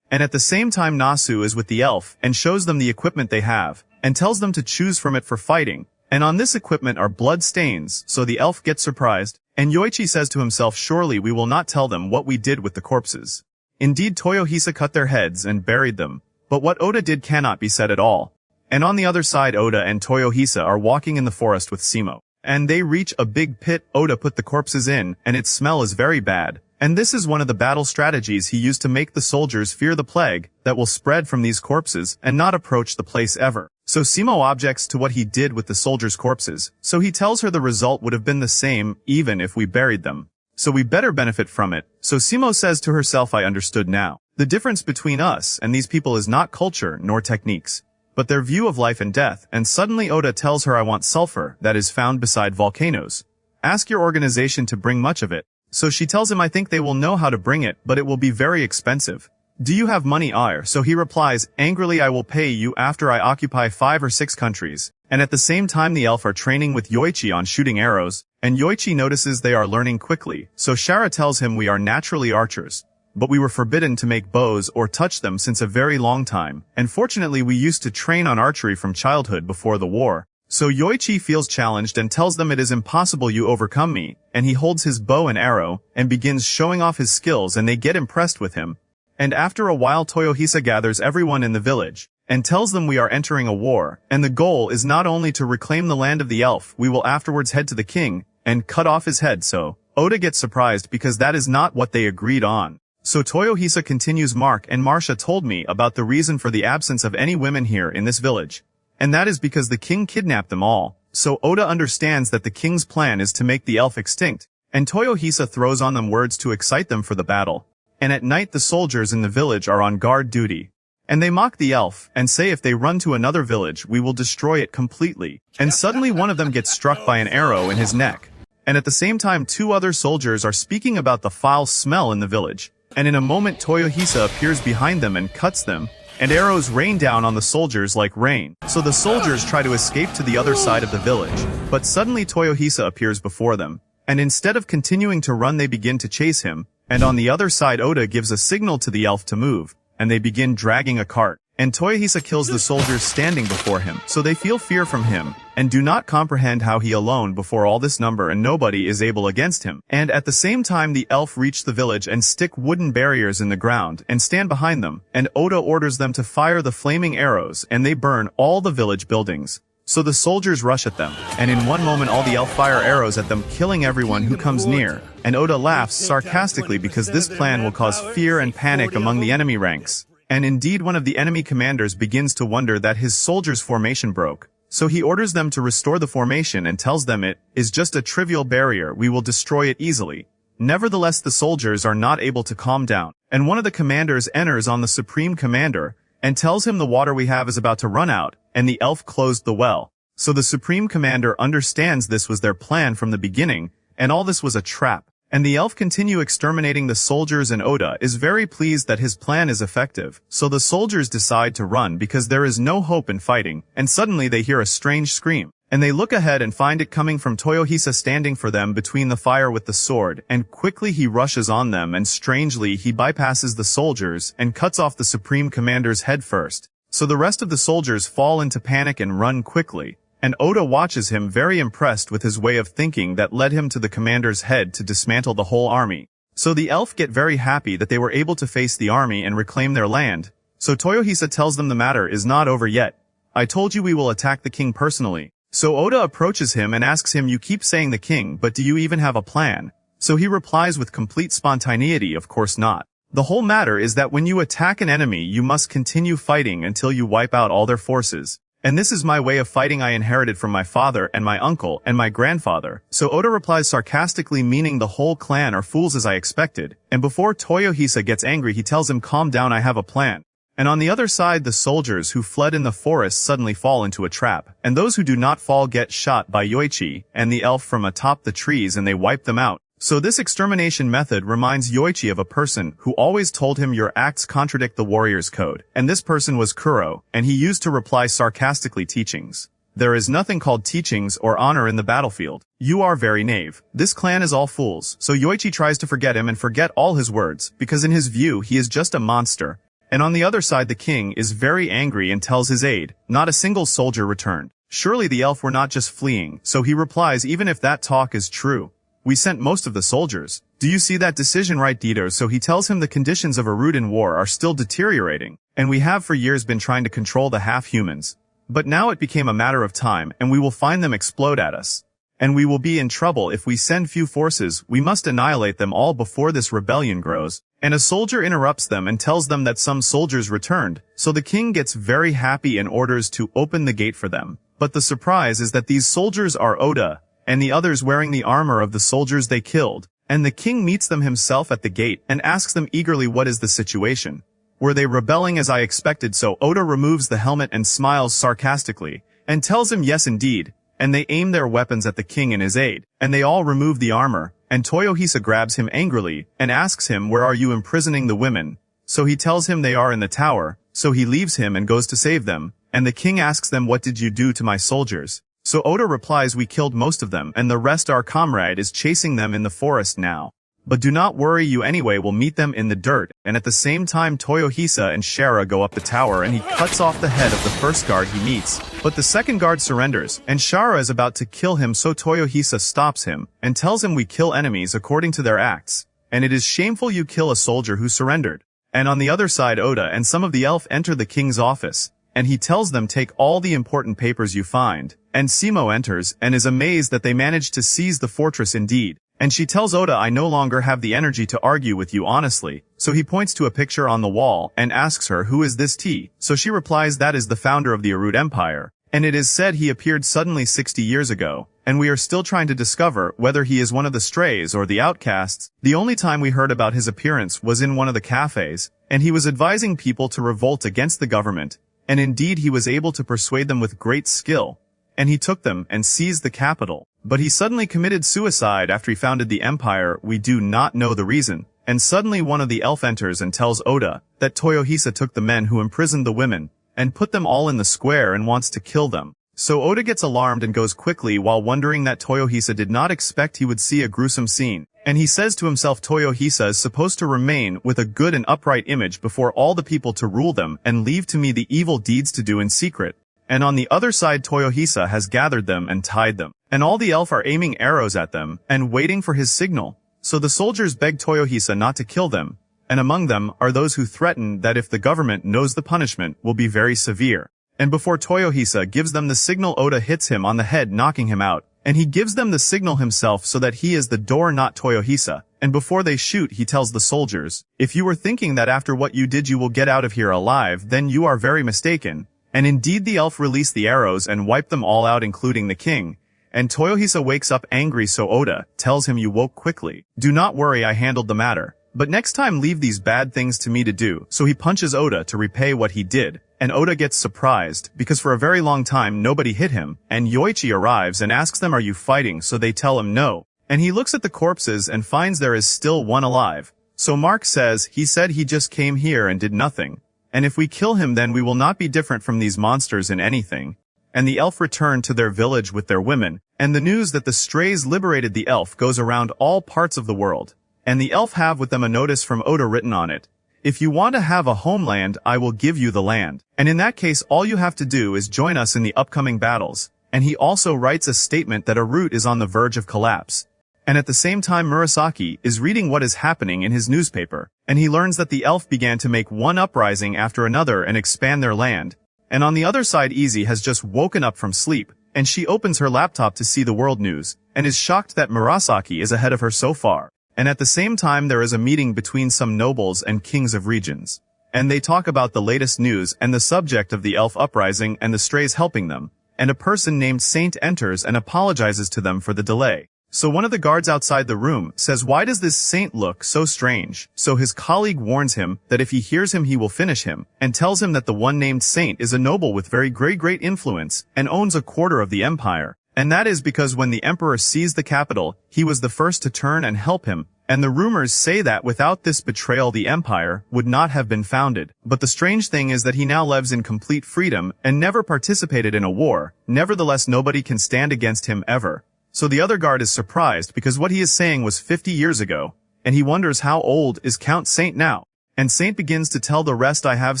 And at the same time Nasu is with the elf and shows them the equipment they have, and tells them to choose from it for fighting. And on this equipment are blood stains, so the elf gets surprised, and Yoichi says to himself, surely we will not tell them what we did with the corpses. Indeed Toyohisa cut their heads and buried them, but what Oda did cannot be said at all. And on the other side Oda and Toyohisa are walking in the forest with Simo. And they reach a big pit Oda put the corpses in, and its smell is very bad. And this is one of the battle strategies he used to make the soldiers fear the plague that will spread from these corpses and not approach the place ever. So Simo objects to what he did with the soldiers' corpses, so he tells her the result would have been the same even if we buried them. So we better benefit from it. So Simo says to herself, I understood now. The difference between us and these people is not culture nor techniques, but their view of life and death. And suddenly Oda tells her, I want sulfur that is found beside volcanoes. Ask your organization to bring much of it. So she tells him, I think they will know how to bring it, but it will be very expensive. Do you have money, Ire? So he replies, angrily, I will pay you after I occupy 5 or 6 countries. And at the same time the elf are training with Yoichi on shooting arrows, and Yoichi notices they are learning quickly, so Shara tells him we are naturally archers. But we were forbidden to make bows or touch them since a very long time, and fortunately we used to train on archery from childhood before the war. So Yoichi feels challenged and tells them it is impossible, you overcome me, and he holds his bow and arrow, and begins showing off his skills, and they get impressed with him. And after a while Toyohisa gathers everyone in the village, and tells them we are entering a war, and the goal is not only to reclaim the land of the elf, we will afterwards head to the king, and cut off his head. So Oda gets surprised because that is not what they agreed on. So Toyohisa continues, Mark and Marcia told me about the reason for the absence of any women here in this village. And that is because the king kidnapped them all. So Oda understands that the king's plan is to make the elf extinct, and Toyohisa throws on them words to excite them for the battle. And at night the soldiers in the village are on guard duty. And they mock the elf, and say if they run to another village we will destroy it completely. And suddenly one of them gets struck by an arrow in his neck. And at the same time 2 other soldiers are speaking about the foul smell in the village. And in a moment Toyohisa appears behind them and cuts them, and arrows rain down on the soldiers like rain. So the soldiers try to escape to the other side of the village, but suddenly Toyohisa appears before them, and instead of continuing to run they begin to chase him, and on the other side Oda gives a signal to the elf to move, and they begin dragging a cart. And Toyohisa kills the soldiers standing before him, so they feel fear from him, and do not comprehend how he alone before all this number and nobody is able against him. And at the same time the elf reach the village and stick wooden barriers in the ground and stand behind them, and Oda orders them to fire the flaming arrows, and they burn all the village buildings. So the soldiers rush at them, and in one moment all the elf fire arrows at them, killing everyone who comes near, and Oda laughs sarcastically because this plan will cause fear and panic among the enemy ranks. And indeed one of the enemy commanders begins to wonder that his soldiers' formation broke. So he orders them to restore the formation and tells them it is just a trivial barrier, we will destroy it easily. Nevertheless the soldiers are not able to calm down, and one of the commanders enters on the supreme commander, and tells him the water we have is about to run out, and the elf closed the well. So the supreme commander understands this was their plan from the beginning, and all this was a trap. And the elf continue exterminating the soldiers, and Oda is very pleased that his plan is effective. So the soldiers decide to run because there is no hope in fighting, and suddenly they hear a strange scream. And they look ahead and find it coming from Toyohisa standing for them between the fire with the sword, and quickly he rushes on them, and strangely he bypasses the soldiers and cuts off the supreme commander's head first. So the rest of the soldiers fall into panic and run quickly. And Oda watches him, very impressed with his way of thinking that led him to the commander's head to dismantle the whole army. So the elf get very happy that they were able to face the army and reclaim their land. So Toyohisa tells them the matter is not over yet. I told you we will attack the king personally. So Oda approaches him and asks him, you keep saying the king, but do you even have a plan? So he replies with complete spontaneity, of course not. The whole matter is that when you attack an enemy you must continue fighting until you wipe out all their forces. And this is my way of fighting I inherited from my father and my uncle and my grandfather. So Oda replies sarcastically, meaning the whole clan are fools as I expected. And before Toyohisa gets angry he tells him, calm down, I have a plan. And on the other side the soldiers who fled in the forest suddenly fall into a trap. And those who do not fall get shot by Yoichi and the elf from atop the trees, and they wipe them out. So this extermination method reminds Yoichi of a person who always told him your acts contradict the warrior's code. And this person was Kuro, and he used to reply sarcastically, teachings. There is nothing called teachings or honor in the battlefield. You are very knave. This clan is all fools. So Yoichi tries to forget him and forget all his words, because in his view he is just a monster. And on the other side the king is very angry and tells his aide, not a single soldier returned. Surely the elf were not just fleeing. So he replies, even if that talk is true, we sent most of the soldiers. Do you see that decision right, Dito? So he tells him the conditions of a Ruden war are still deteriorating, and we have for years been trying to control the half-humans. But now it became a matter of time, and we will find them explode at us. and we will be in trouble if we send few forces. We must annihilate them all before this rebellion grows. And a soldier interrupts them and tells them that some soldiers returned, so the king gets very happy and orders to open the gate for them. But the surprise is that these soldiers are Oda, and the others wearing the armor of the soldiers they killed, and the king meets them himself at the gate and asks them eagerly what is the situation. Were they rebelling as I expected? So Oda removes the helmet and smiles sarcastically, and tells him yes indeed, and they aim their weapons at the king and his aide, and they all remove the armor, and Toyohisa grabs him angrily, and asks him where are you imprisoning the women, so he tells him they are in the tower, so he leaves him and goes to save them, and the king asks them what did you do to my soldiers? So Oda replies we killed most of them and the rest our comrade is chasing them in the forest now. But do not worry, you anyway will meet them in the dirt, and at the same time Toyohisa and Shara go up the tower and he cuts off the head of the first guard he meets. But the second guard surrenders, and Shara is about to kill him so Toyohisa stops him, and tells him we kill enemies according to their acts, and it is shameful you kill a soldier who surrendered. And on the other side Oda and some of the elf enter the king's office, and he tells them take all the important papers you find, and Simo enters and is amazed that they managed to seize the fortress indeed. And she tells Oda I no longer have the energy to argue with you honestly, so he points to a picture on the wall and asks her who is this T, so she replies that is the founder of the Arut Empire, and it is said he appeared suddenly 60 years ago, and we are still trying to discover whether he is one of the strays or the outcasts. The only time we heard about his appearance was in one of the cafes, and he was advising people to revolt against the government, and indeed he was able to persuade them with great skill, and he took them and seized the capital. But he suddenly committed suicide after he founded the empire. We do not know the reason, and suddenly one of the elf enters and tells Oda that Toyohisa took the men who imprisoned the women, and put them all in the square and wants to kill them. So Oda gets alarmed and goes quickly while wondering that Toyohisa did not expect he would see a gruesome scene, and he says to himself Toyohisa is supposed to remain with a good and upright image before all the people to rule them and leave to me the evil deeds to do in secret. And on the other side Toyohisa has gathered them and tied them, and all the elf are aiming arrows at them and waiting for his signal. So the soldiers beg Toyohisa not to kill them, and among them are those who threaten that if the government knows the punishment will be very severe. And before Toyohisa gives them the signal Oda hits him on the head knocking him out, and he gives them the signal himself so that he is the door not Toyohisa, and before they shoot he tells the soldiers, if you were thinking that after what you did you will get out of here alive then you are very mistaken. And indeed the elf released the arrows and wiped them all out including the king. And Toyohisa wakes up angry so Oda tells him you woke quickly. Do not worry, I handled the matter. But next time leave these bad things to me to do. So he punches Oda to repay what he did. And Oda gets surprised because for a very long time nobody hit him. And Yoichi arrives and asks them are you fighting, so they tell him no. And he looks at the corpses and finds there is still one alive. So Mark says he said he just came here and did nothing. And if we kill him then we will not be different from these monsters in anything. And the elf returned to their village with their women, and the news that the strays liberated the elf goes around all parts of the world. And the elf have with them a notice from Oda written on it. If you want to have a homeland, I will give you the land. And in that case all you have to do is join us in the upcoming battles. And he also writes a statement that Arut is on the verge of collapse. And at the same time Murasaki is reading what is happening in his newspaper, and he learns that the elf began to make one uprising after another and expand their land. And on the other side Izzy has just woken up from sleep, and she opens her laptop to see the world news, and is shocked that Murasaki is ahead of her so far. And at the same time there is a meeting between some nobles and kings of regions. And they talk about the latest news and the subject of the elf uprising and the strays helping them. And a person named Saint enters and apologizes to them for the delay. So one of the guards outside the room says why does this saint look so strange? So his colleague warns him that if he hears him he will finish him, and tells him that the one named saint is a noble with very great influence, and owns a quarter of the empire. And that is because when the emperor seized the capital, he was the first to turn and help him, and the rumors say that without this betrayal the empire would not have been founded. But the strange thing is that he now lives in complete freedom, and never participated in a war. Nevertheless nobody can stand against him ever. So the other guard is surprised because what he is saying was 50 years ago, and he wonders how old is Count Saint now. And Saint begins to tell the rest I have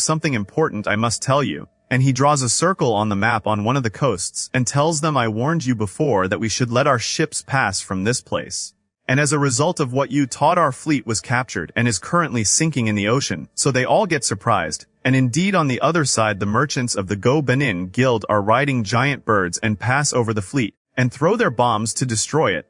something important I must tell you, and he draws a circle on the map on one of the coasts and tells them I warned you before that we should let our ships pass from this place. And as a result of what you taught our fleet was captured and is currently sinking in the ocean, so they all get surprised. And indeed on the other side the merchants of the Go Benin Guild are riding giant birds and pass over the fleet. and throw their bombs to destroy it.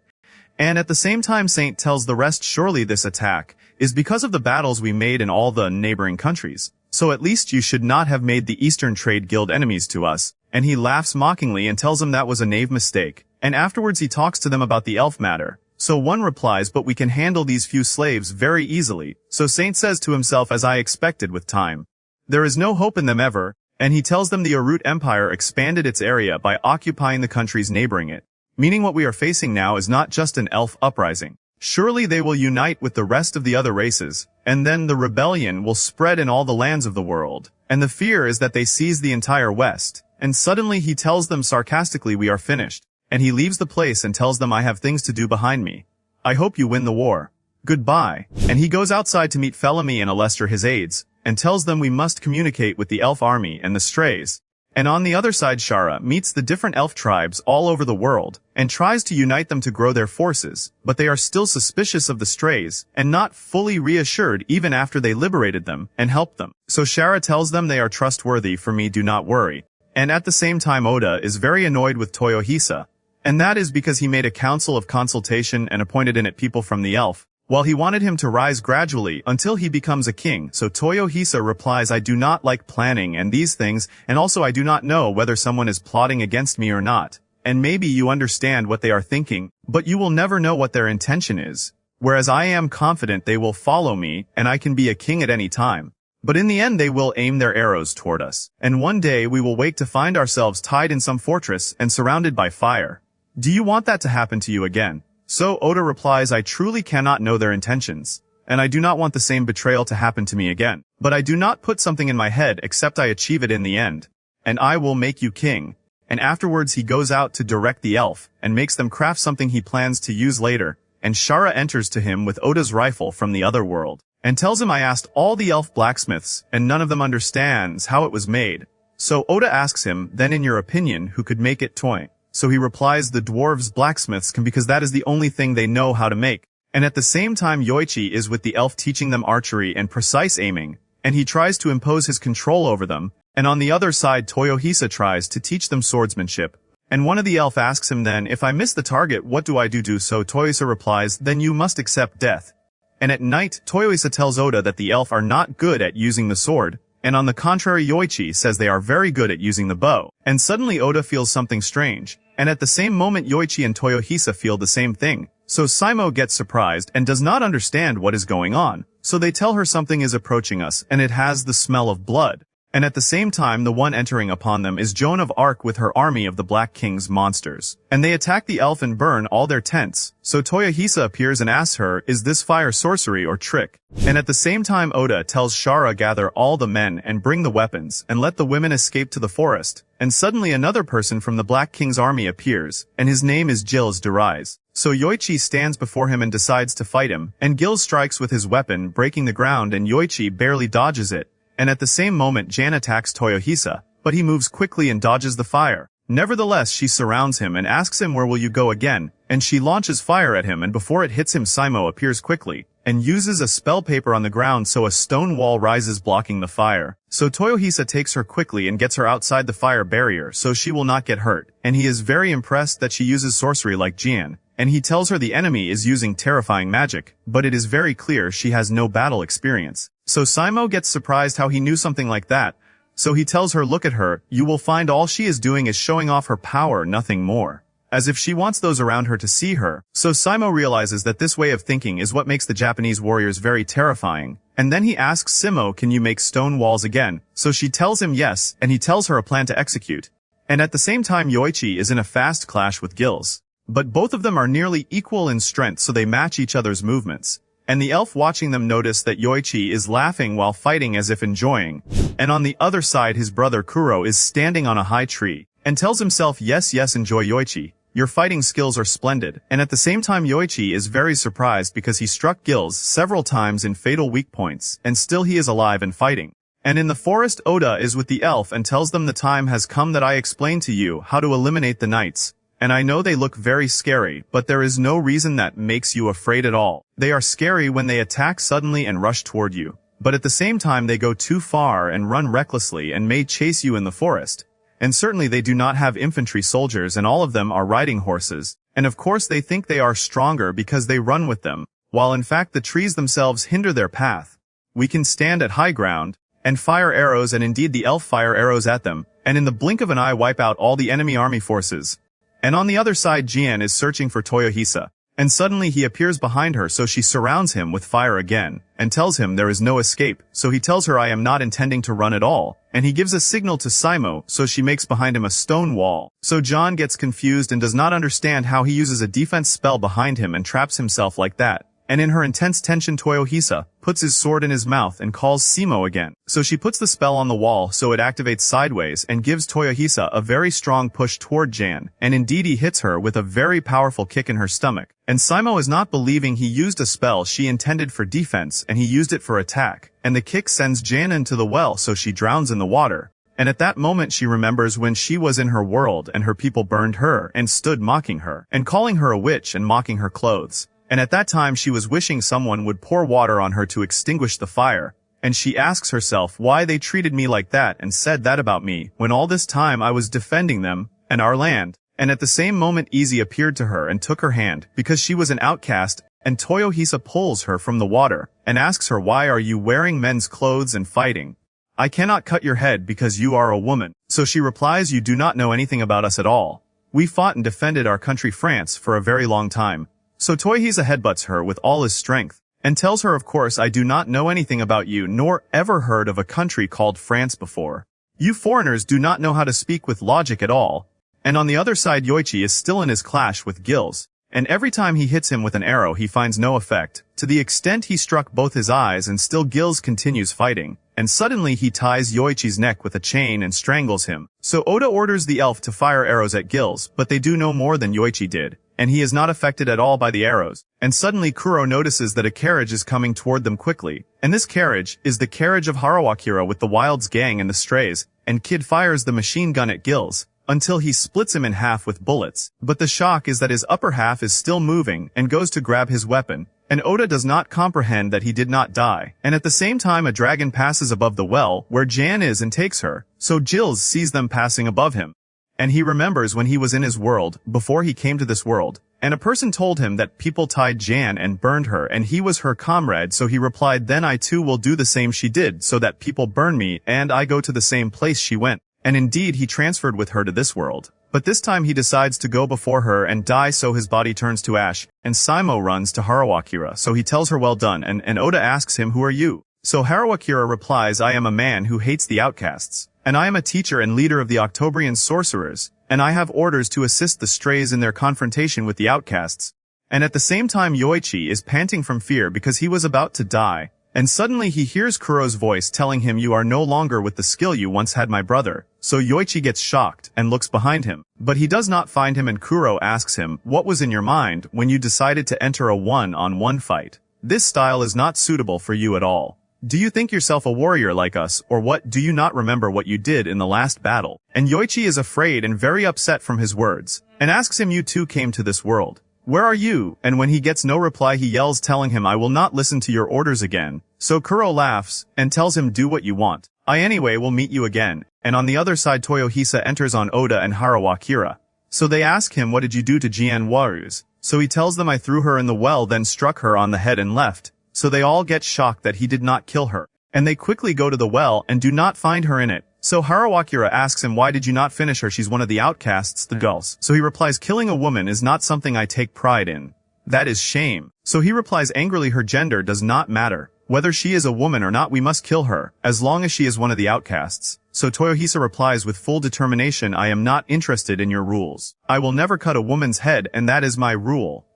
And at the same time Saint tells the rest surely this attack is because of the battles we made in all the neighboring countries. So at least you should not have made the Eastern Trade Guild enemies to us. And he laughs mockingly and tells them that was a knave mistake. And afterwards he talks to them about the elf matter. So one replies, but we can handle these few slaves very easily. So Saint says to himself, as I expected with time. There is no hope in them ever. And he tells them the Arut Empire expanded its area by occupying the countries neighboring it. Meaning what we are facing now is not just an elf uprising. Surely they will unite with the rest of the other races, and then the rebellion will spread in all the lands of the world. And the fear is that they seize the entire West. And suddenly he tells them sarcastically, we are finished. And he leaves the place and tells them, I have things to do behind me. I hope you win the war. Goodbye. And he goes outside to meet Felamy and Alester, his aides, and tells them we must communicate with the elf army and the strays. And on the other side Shara meets the different elf tribes all over the world, and tries to unite them to grow their forces, but they are still suspicious of the strays, and not fully reassured even after they liberated them and helped them. So Shara tells them they are trustworthy, for me do not worry. And at the same time Oda is very annoyed with Toyohisa, and that is because he made a council of consultation and appointed in it people from the elf, while he wanted him to rise gradually until he becomes a king. So Toyohisa replies, I do not like planning and these things, and also I do not know whether someone is plotting against me or not. And maybe you understand what they are thinking, but you will never know what their intention is. Whereas I am confident they will follow me, and I can be a king at any time. But in the end they will aim their arrows toward us. And one day we will wake to find ourselves tied in some fortress and surrounded by fire. Do you want that to happen to you again? So Oda replies, I truly cannot know their intentions, and I do not want the same betrayal to happen to me again. But I do not put something in my head except I achieve it in the end. And I will make you king. And afterwards he goes out to direct the elf, and makes them craft something he plans to use later, and Shara enters to him with Oda's rifle from the other world, and tells him I asked all the elf blacksmiths, and none of them understands how it was made. So Oda asks him, then in your opinion, who could make it toy? So he replies, the dwarves' blacksmiths can, because that is the only thing they know how to make. And at the same time Yoichi is with the elf teaching them archery and precise aiming, and he tries to impose his control over them, and on the other side Toyohisa tries to teach them swordsmanship. And one of the elf asks him then, if I miss the target, what do I do? So Toyohisa replies, then you must accept death. And at night, Toyohisa tells Oda that the elf are not good at using the sword, and on the contrary Yoichi says they are very good at using the bow. And suddenly Oda feels something strange, and at the same moment Yoichi and Toyohisa feel the same thing. So Saimo gets surprised and does not understand what is going on. So they tell her something is approaching us, and it has the smell of blood. And at the same time the one entering upon them is Joan of Arc with her army of the Black King's monsters. And they attack the elf and burn all their tents. So Toyohisa appears and asks her, is this fire sorcery or trick? And at the same time Oda tells Shara gather all the men and bring the weapons and let the women escape to the forest. And suddenly another person from the Black King's army appears, and his name is Gilles de Rise. So Yoichi stands before him and decides to fight him, and Gilles strikes with his weapon, breaking the ground, and Yoichi barely dodges it. And at the same moment Jan attacks Toyohisa, but he moves quickly and dodges the fire. Nevertheless she surrounds him and asks him, where will you go again? And she launches fire at him, and before it hits him Saimo appears quickly, and uses a spell paper on the ground so a stone wall rises blocking the fire. So Toyohisa takes her quickly and gets her outside the fire barrier so she will not get hurt, and he is very impressed that she uses sorcery like Jian. And he tells her the enemy is using terrifying magic, but it is very clear she has no battle experience. So Saimo gets surprised how he knew something like that. So he tells her, look at her, you will find all she is doing is showing off her power, nothing more. As if she wants those around her to see her. So Saimo realizes that this way of thinking is what makes the Japanese warriors very terrifying. And then he asks Simo, can you make stone walls again? So she tells him yes, and he tells her a plan to execute. And at the same time Yoichi is in a fast clash with Gilles. But both of them are nearly equal in strength, so they match each other's movements. And the elf watching them notice that Yoichi is laughing while fighting as if enjoying. And on the other side his brother Kuro is standing on a high tree, and tells himself, yes, enjoy Yoichi. Your fighting skills are splendid. And at the same time Yoichi is very surprised because he struck Gilles several times in fatal weak points, and still he is alive and fighting. And in the forest Oda is with the elf and tells them the time has come that I explain to you how to eliminate the knights. And I know they look very scary, but there is no reason that makes you afraid at all. They are scary when they attack suddenly and rush toward you. But at the same time they go too far and run recklessly and may chase you in the forest. and certainly they do not have infantry soldiers and all of them are riding horses, and of course they think they are stronger because they run with them, while in fact the trees themselves hinder their path. We can stand at high ground, and fire arrows, and indeed the elf fire arrows at them, and in the blink of an eye wipe out all the enemy army forces. And on the other side Jian is searching for Toyohisa, and suddenly he appears behind her, so she surrounds him with fire again, and tells him there is no escape, so he tells her I am not intending to run at all, and he gives a signal to Simo, so she makes behind him a stone wall. So John gets confused and does not understand how he uses a defense spell behind him and traps himself like that. And in her intense tension Toyohisa puts his sword in his mouth and calls Simo again. So she puts the spell on the wall so it activates sideways and gives Toyohisa a very strong push toward Jan, and indeed he hits her with a very powerful kick in her stomach. And Simo is not believing he used a spell she intended for defense and he used it for attack, and the kick sends Jan into the well so she drowns in the water. And at that moment she remembers when she was in her world and her people burned her and stood mocking her and calling her a witch and mocking her clothes. And at that time she was wishing someone would pour water on her to extinguish the fire, and she asks herself why they treated me like that and said that about me, when all this time I was defending them, and our land. And at the same moment Easy appeared to her and took her hand, because she was an outcast, and Toyohisa pulls her from the water, and asks her why are you wearing men's clothes and fighting? I cannot cut your head because you are a woman. So she replies you do not know anything about us at all. We fought and defended our country France for a very long time. So Toyohisa headbutts her with all his strength, and tells her of course I do not know anything about you nor ever heard of a country called France before. You foreigners do not know how to speak with logic at all. And on the other side Yoichi is still in his clash with Gills, and every time he hits him with an arrow he finds no effect, to the extent he struck both his eyes, and still Gills continues fighting, and suddenly he ties Yoichi's neck with a chain and strangles him. So Oda orders the elf to fire arrows at Gills, but they do no more than Yoichi did, and he is not affected at all by the arrows. And suddenly Kuro notices that a carriage is coming toward them quickly, and this carriage is the carriage of Harawakira with the Wilds gang and the Strays, and Kid fires the machine gun at Gills, until he splits him in half with bullets. But the shock is that his upper half is still moving and goes to grab his weapon, and Oda does not comprehend that he did not die. And at the same time a dragon passes above the well where Jan is and takes her, so Gills sees them passing above him. And he remembers when he was in his world, before he came to this world, and a person told him that people tied Jan and burned her and he was her comrade, so he replied then I too will do the same she did, so that people burn me and I go to the same place she went. And indeed he transferred with her to this world. But this time he decides to go before her and die, so his body turns to ash, and Simo runs to Harawakira, so he tells her well done, and Oda asks him who are you? So Harawakira replies I am a man who hates the outcasts, and I am a teacher and leader of the Octobrian sorcerers, and I have orders to assist the Strays in their confrontation with the outcasts. And at the same time Yoichi is panting from fear because he was about to die, and suddenly he hears Kuro's voice telling him you are no longer with the skill you once had, my brother. So Yoichi gets shocked and looks behind him, but he does not find him, and Kuro asks him what was in your mind when you decided to enter a one-on-one fight. This style is not suitable for you at all. Do you think yourself a warrior like us, or what? Do you not remember what you did in the last battle? And Yoichi is afraid and very upset from his words, and asks him you too came to this world. Where are you? And when he gets no reply he yells telling him I will not listen to your orders again. So Kuro laughs, and tells him do what you want. I anyway will meet you again. And on the other side Toyohisa enters on Oda and Harawakira. So they ask him what did you do to Jian Warus? So he tells them I threw her in the well then struck her on the head and left. So they all get shocked that he did not kill her. And they quickly go to the well and do not find her in it. So Harawakira asks him why did you not finish her, she's one of the outcasts, the girls. So he replies killing a woman is not something I take pride in. That is shame. So he replies angrily her gender does not matter. Whether she is a woman or not we must kill her, as long as she is one of the outcasts. So Toyohisa replies with full determination I am not interested in your rules. I will never cut a woman's head and that is my rule.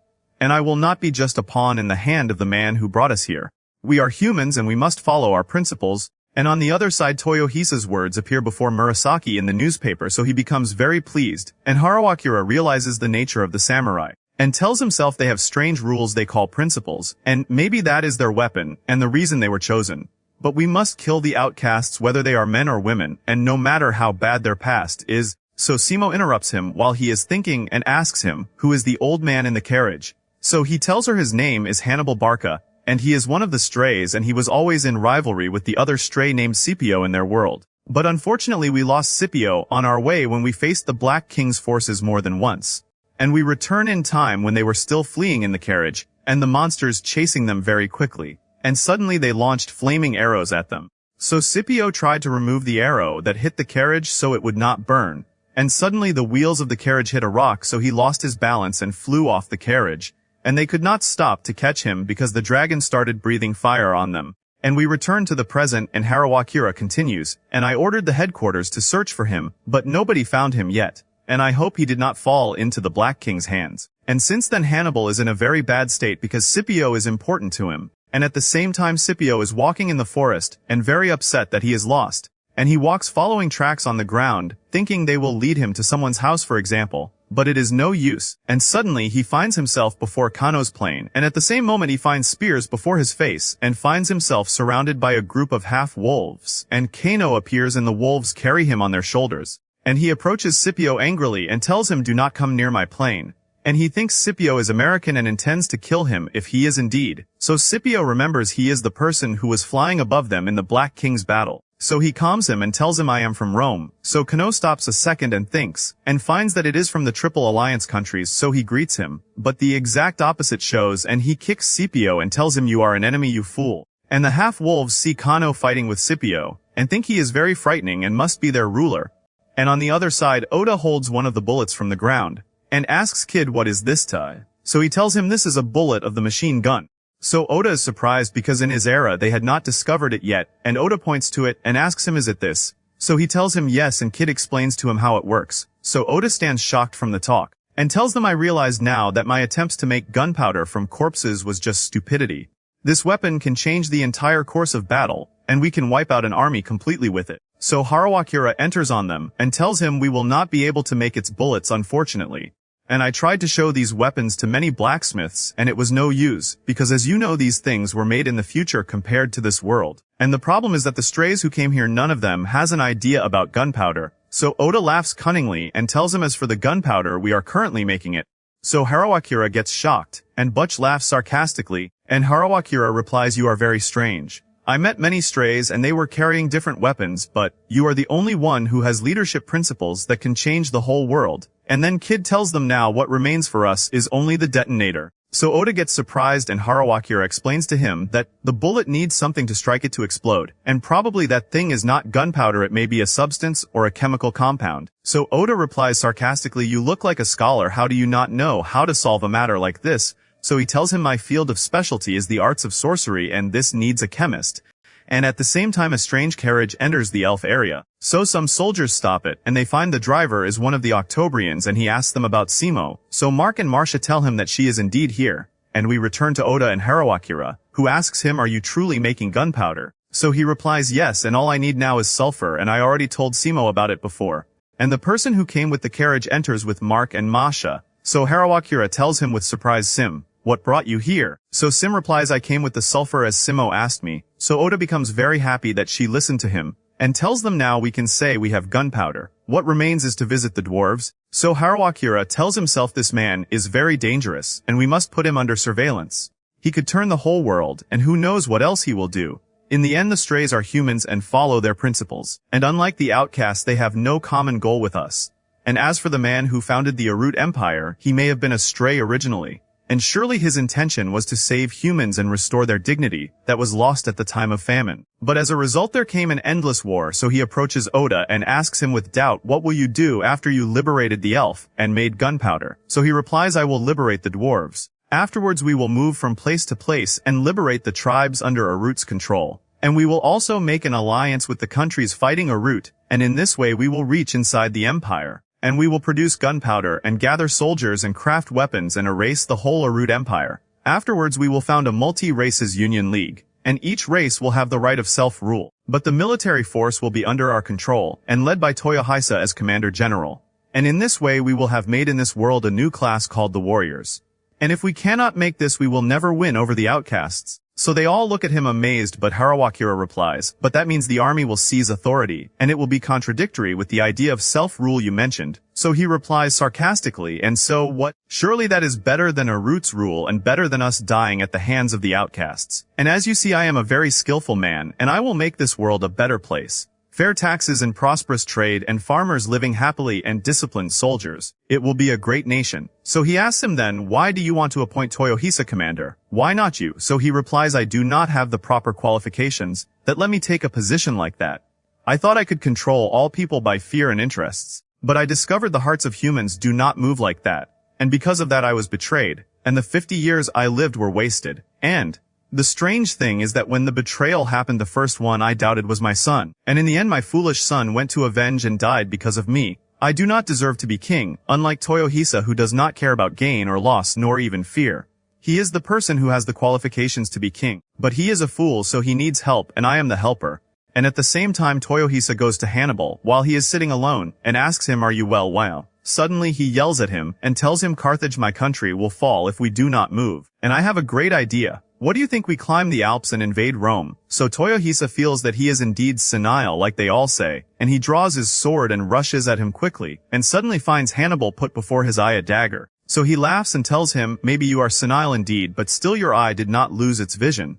And I will not be just a pawn in the hand of the man who brought us here. We are humans and we must follow our principles. And on the other side Toyohisa's words appear before Murasaki in the newspaper, so he becomes very pleased, and Harawakira realizes the nature of the samurai, and tells himself they have strange rules they call principles, and maybe that is their weapon, and the reason they were chosen. But we must kill the outcasts whether they are men or women, and no matter how bad their past is. So Simo interrupts him while he is thinking and asks him, who is the old man in the carriage? So he tells her his name is Hannibal Barca, and he is one of the Strays and he was always in rivalry with the other Stray named Scipio in their world. But unfortunately we lost Scipio on our way when we faced the Black King's forces more than once. And we return in time when they were still fleeing in the carriage, and the monsters chasing them very quickly. And suddenly they launched flaming arrows at them. So Scipio tried to remove the arrow that hit the carriage so it would not burn. And suddenly the wheels of the carriage hit a rock, so he lost his balance and flew off the carriage. And they could not stop to catch him because the dragon started breathing fire on them. And we return to the present, and Harawakira continues, and I ordered the headquarters to search for him, but nobody found him yet. And I hope he did not fall into the Black King's hands. And since then Hannibal is in a very bad state because Scipio is important to him. And at the same time Scipio is walking in the forest, and very upset that he is lost. And he walks following tracks on the ground, thinking they will lead him to someone's house for example. But it is no use, and suddenly he finds himself before Kano's plane, and at the same moment he finds spears before his face, and finds himself surrounded by a group of half-wolves, and Kano appears and the wolves carry him on their shoulders. And he approaches Scipio angrily and tells him, "Do not come near my plane." And he thinks Scipio is American and intends to kill him if he is indeed. So Scipio remembers he is the person who was flying above them in the Black King's battle. So he calms him and tells him, "I am from Rome." So Kano stops a second and thinks, and finds that it is from the Triple Alliance countries, so he greets him. But the exact opposite shows, and he kicks Scipio and tells him, "You are an enemy, you fool." And the half-wolves see Kano fighting with Scipio, and think he is very frightening and must be their ruler. And on the other side Oda holds one of the bullets from the ground, and asks Kid what is this tie. So he tells him this is a bullet of the machine gun. So Oda is surprised because in his era they had not discovered it yet, and Oda points to it and asks him, "Is it this?" So he tells him yes, and Kid explains to him how it works. So Oda stands shocked from the talk, and tells them, "I realize now that my attempts to make gunpowder from corpses was just stupidity. This weapon can change the entire course of battle, and we can wipe out an army completely with it." So Harawakira enters on them, and tells him, "We will not be able to make its bullets unfortunately. And I tried to show these weapons to many blacksmiths, and it was no use, because as you know these things were made in the future compared to this world. And the problem is that the strays who came here, none of them has an idea about gunpowder." So Oda laughs cunningly and tells him, "As for the gunpowder, we are currently making it." So Harawakira gets shocked, and Butch laughs sarcastically, and Harawakira replies, "You are very strange. I met many strays and they were carrying different weapons, but you are the only one who has leadership principles that can change the whole world." And then Kid tells them, "Now what remains for us is only the detonator." So Oda gets surprised, and Harawakira explains to him that the bullet needs something to strike it to explode, and probably that thing is not gunpowder, it may be a substance or a chemical compound. So Oda replies sarcastically, "You look like a scholar, how do you not know how to solve a matter like this?" So he tells him, "My field of specialty is the arts of sorcery, and this needs a chemist." And at the same time a strange carriage enters the elf area. So some soldiers stop it, and they find the driver is one of the Octobrians, and he asks them about Simo. So Mark and Marcia tell him that she is indeed here. And we return to Oda and Harawakira, who asks him, "Are you truly making gunpowder?" So he replies, "Yes, and all I need now is sulfur, and I already told Simo about it before." And the person who came with the carriage enters with Mark and Masha. So Harawakira tells him with surprise, "Sim, what brought you here?" So Sim replies, "I came with the sulfur as Simo asked me." So Oda becomes very happy that she listened to him, and tells them, "Now we can say we have gunpowder. What remains is to visit the dwarves." So Harawakira tells himself this man is very dangerous, and we must put him under surveillance. He could turn the whole world, and who knows what else he will do. In the end the strays are humans and follow their principles, and unlike the outcasts they have no common goal with us. And as for the man who founded the Arut Empire, he may have been a stray originally. And surely his intention was to save humans and restore their dignity that was lost at the time of famine. But as a result there came an endless war, so he approaches Oda and asks him with doubt, "What will you do after you liberated the elf and made gunpowder?" So he replies, "I will liberate the dwarves. Afterwards we will move from place to place and liberate the tribes under Arut's control. And we will also make an alliance with the countries fighting Arut, and in this way we will reach inside the empire. And we will produce gunpowder and gather soldiers and craft weapons and erase the whole Arut Empire. Afterwards we will found a multi-races union league, and each race will have the right of self-rule. But the military force will be under our control, and led by Toyohisa as commander general. And in this way we will have made in this world a new class called the warriors. And if we cannot make this we will never win over the outcasts." So they all look at him amazed, but Harawakira replies, "But that means the army will seize authority, and it will be contradictory with the idea of self-rule you mentioned." So he replies sarcastically, "And so what? Surely that is better than Arut's rule and better than us dying at the hands of the outcasts. And as you see I am a very skillful man, and I will make this world a better place. fair taxes and prosperous trade and farmers living happily and disciplined soldiers. It will be a great nation. So he asks him then, why do you want to appoint Toyohisa commander? Why not you? So he replies, I do not have the proper qualifications that let me take a position like that. I thought I could control all people by fear and interests, but I discovered the hearts of humans do not move like that. And because of that I was betrayed, and the 50 years I lived were wasted. And the strange thing is that when the betrayal happened, the first one I doubted was my son. And in the end my foolish son went to avenge and died because of me. I do not deserve to be king, unlike Toyohisa, who does not care about gain or loss nor even fear. He is the person who has the qualifications to be king. But he is a fool, so he needs help, and I am the helper. And at the same time Toyohisa goes to Hannibal while he is sitting alone and asks him, are you well? Wow. Suddenly he yells at him and tells him, Carthage, my country, will fall if we do not move. And I have a great idea. What do you think we climb the Alps and invade Rome? So Toyohisa feels that he is indeed senile like they all say, and he draws his sword and rushes at him quickly, and suddenly finds Hannibal put before his eye a dagger. So he laughs and tells him, maybe you are senile indeed, but still your eye did not lose its vision.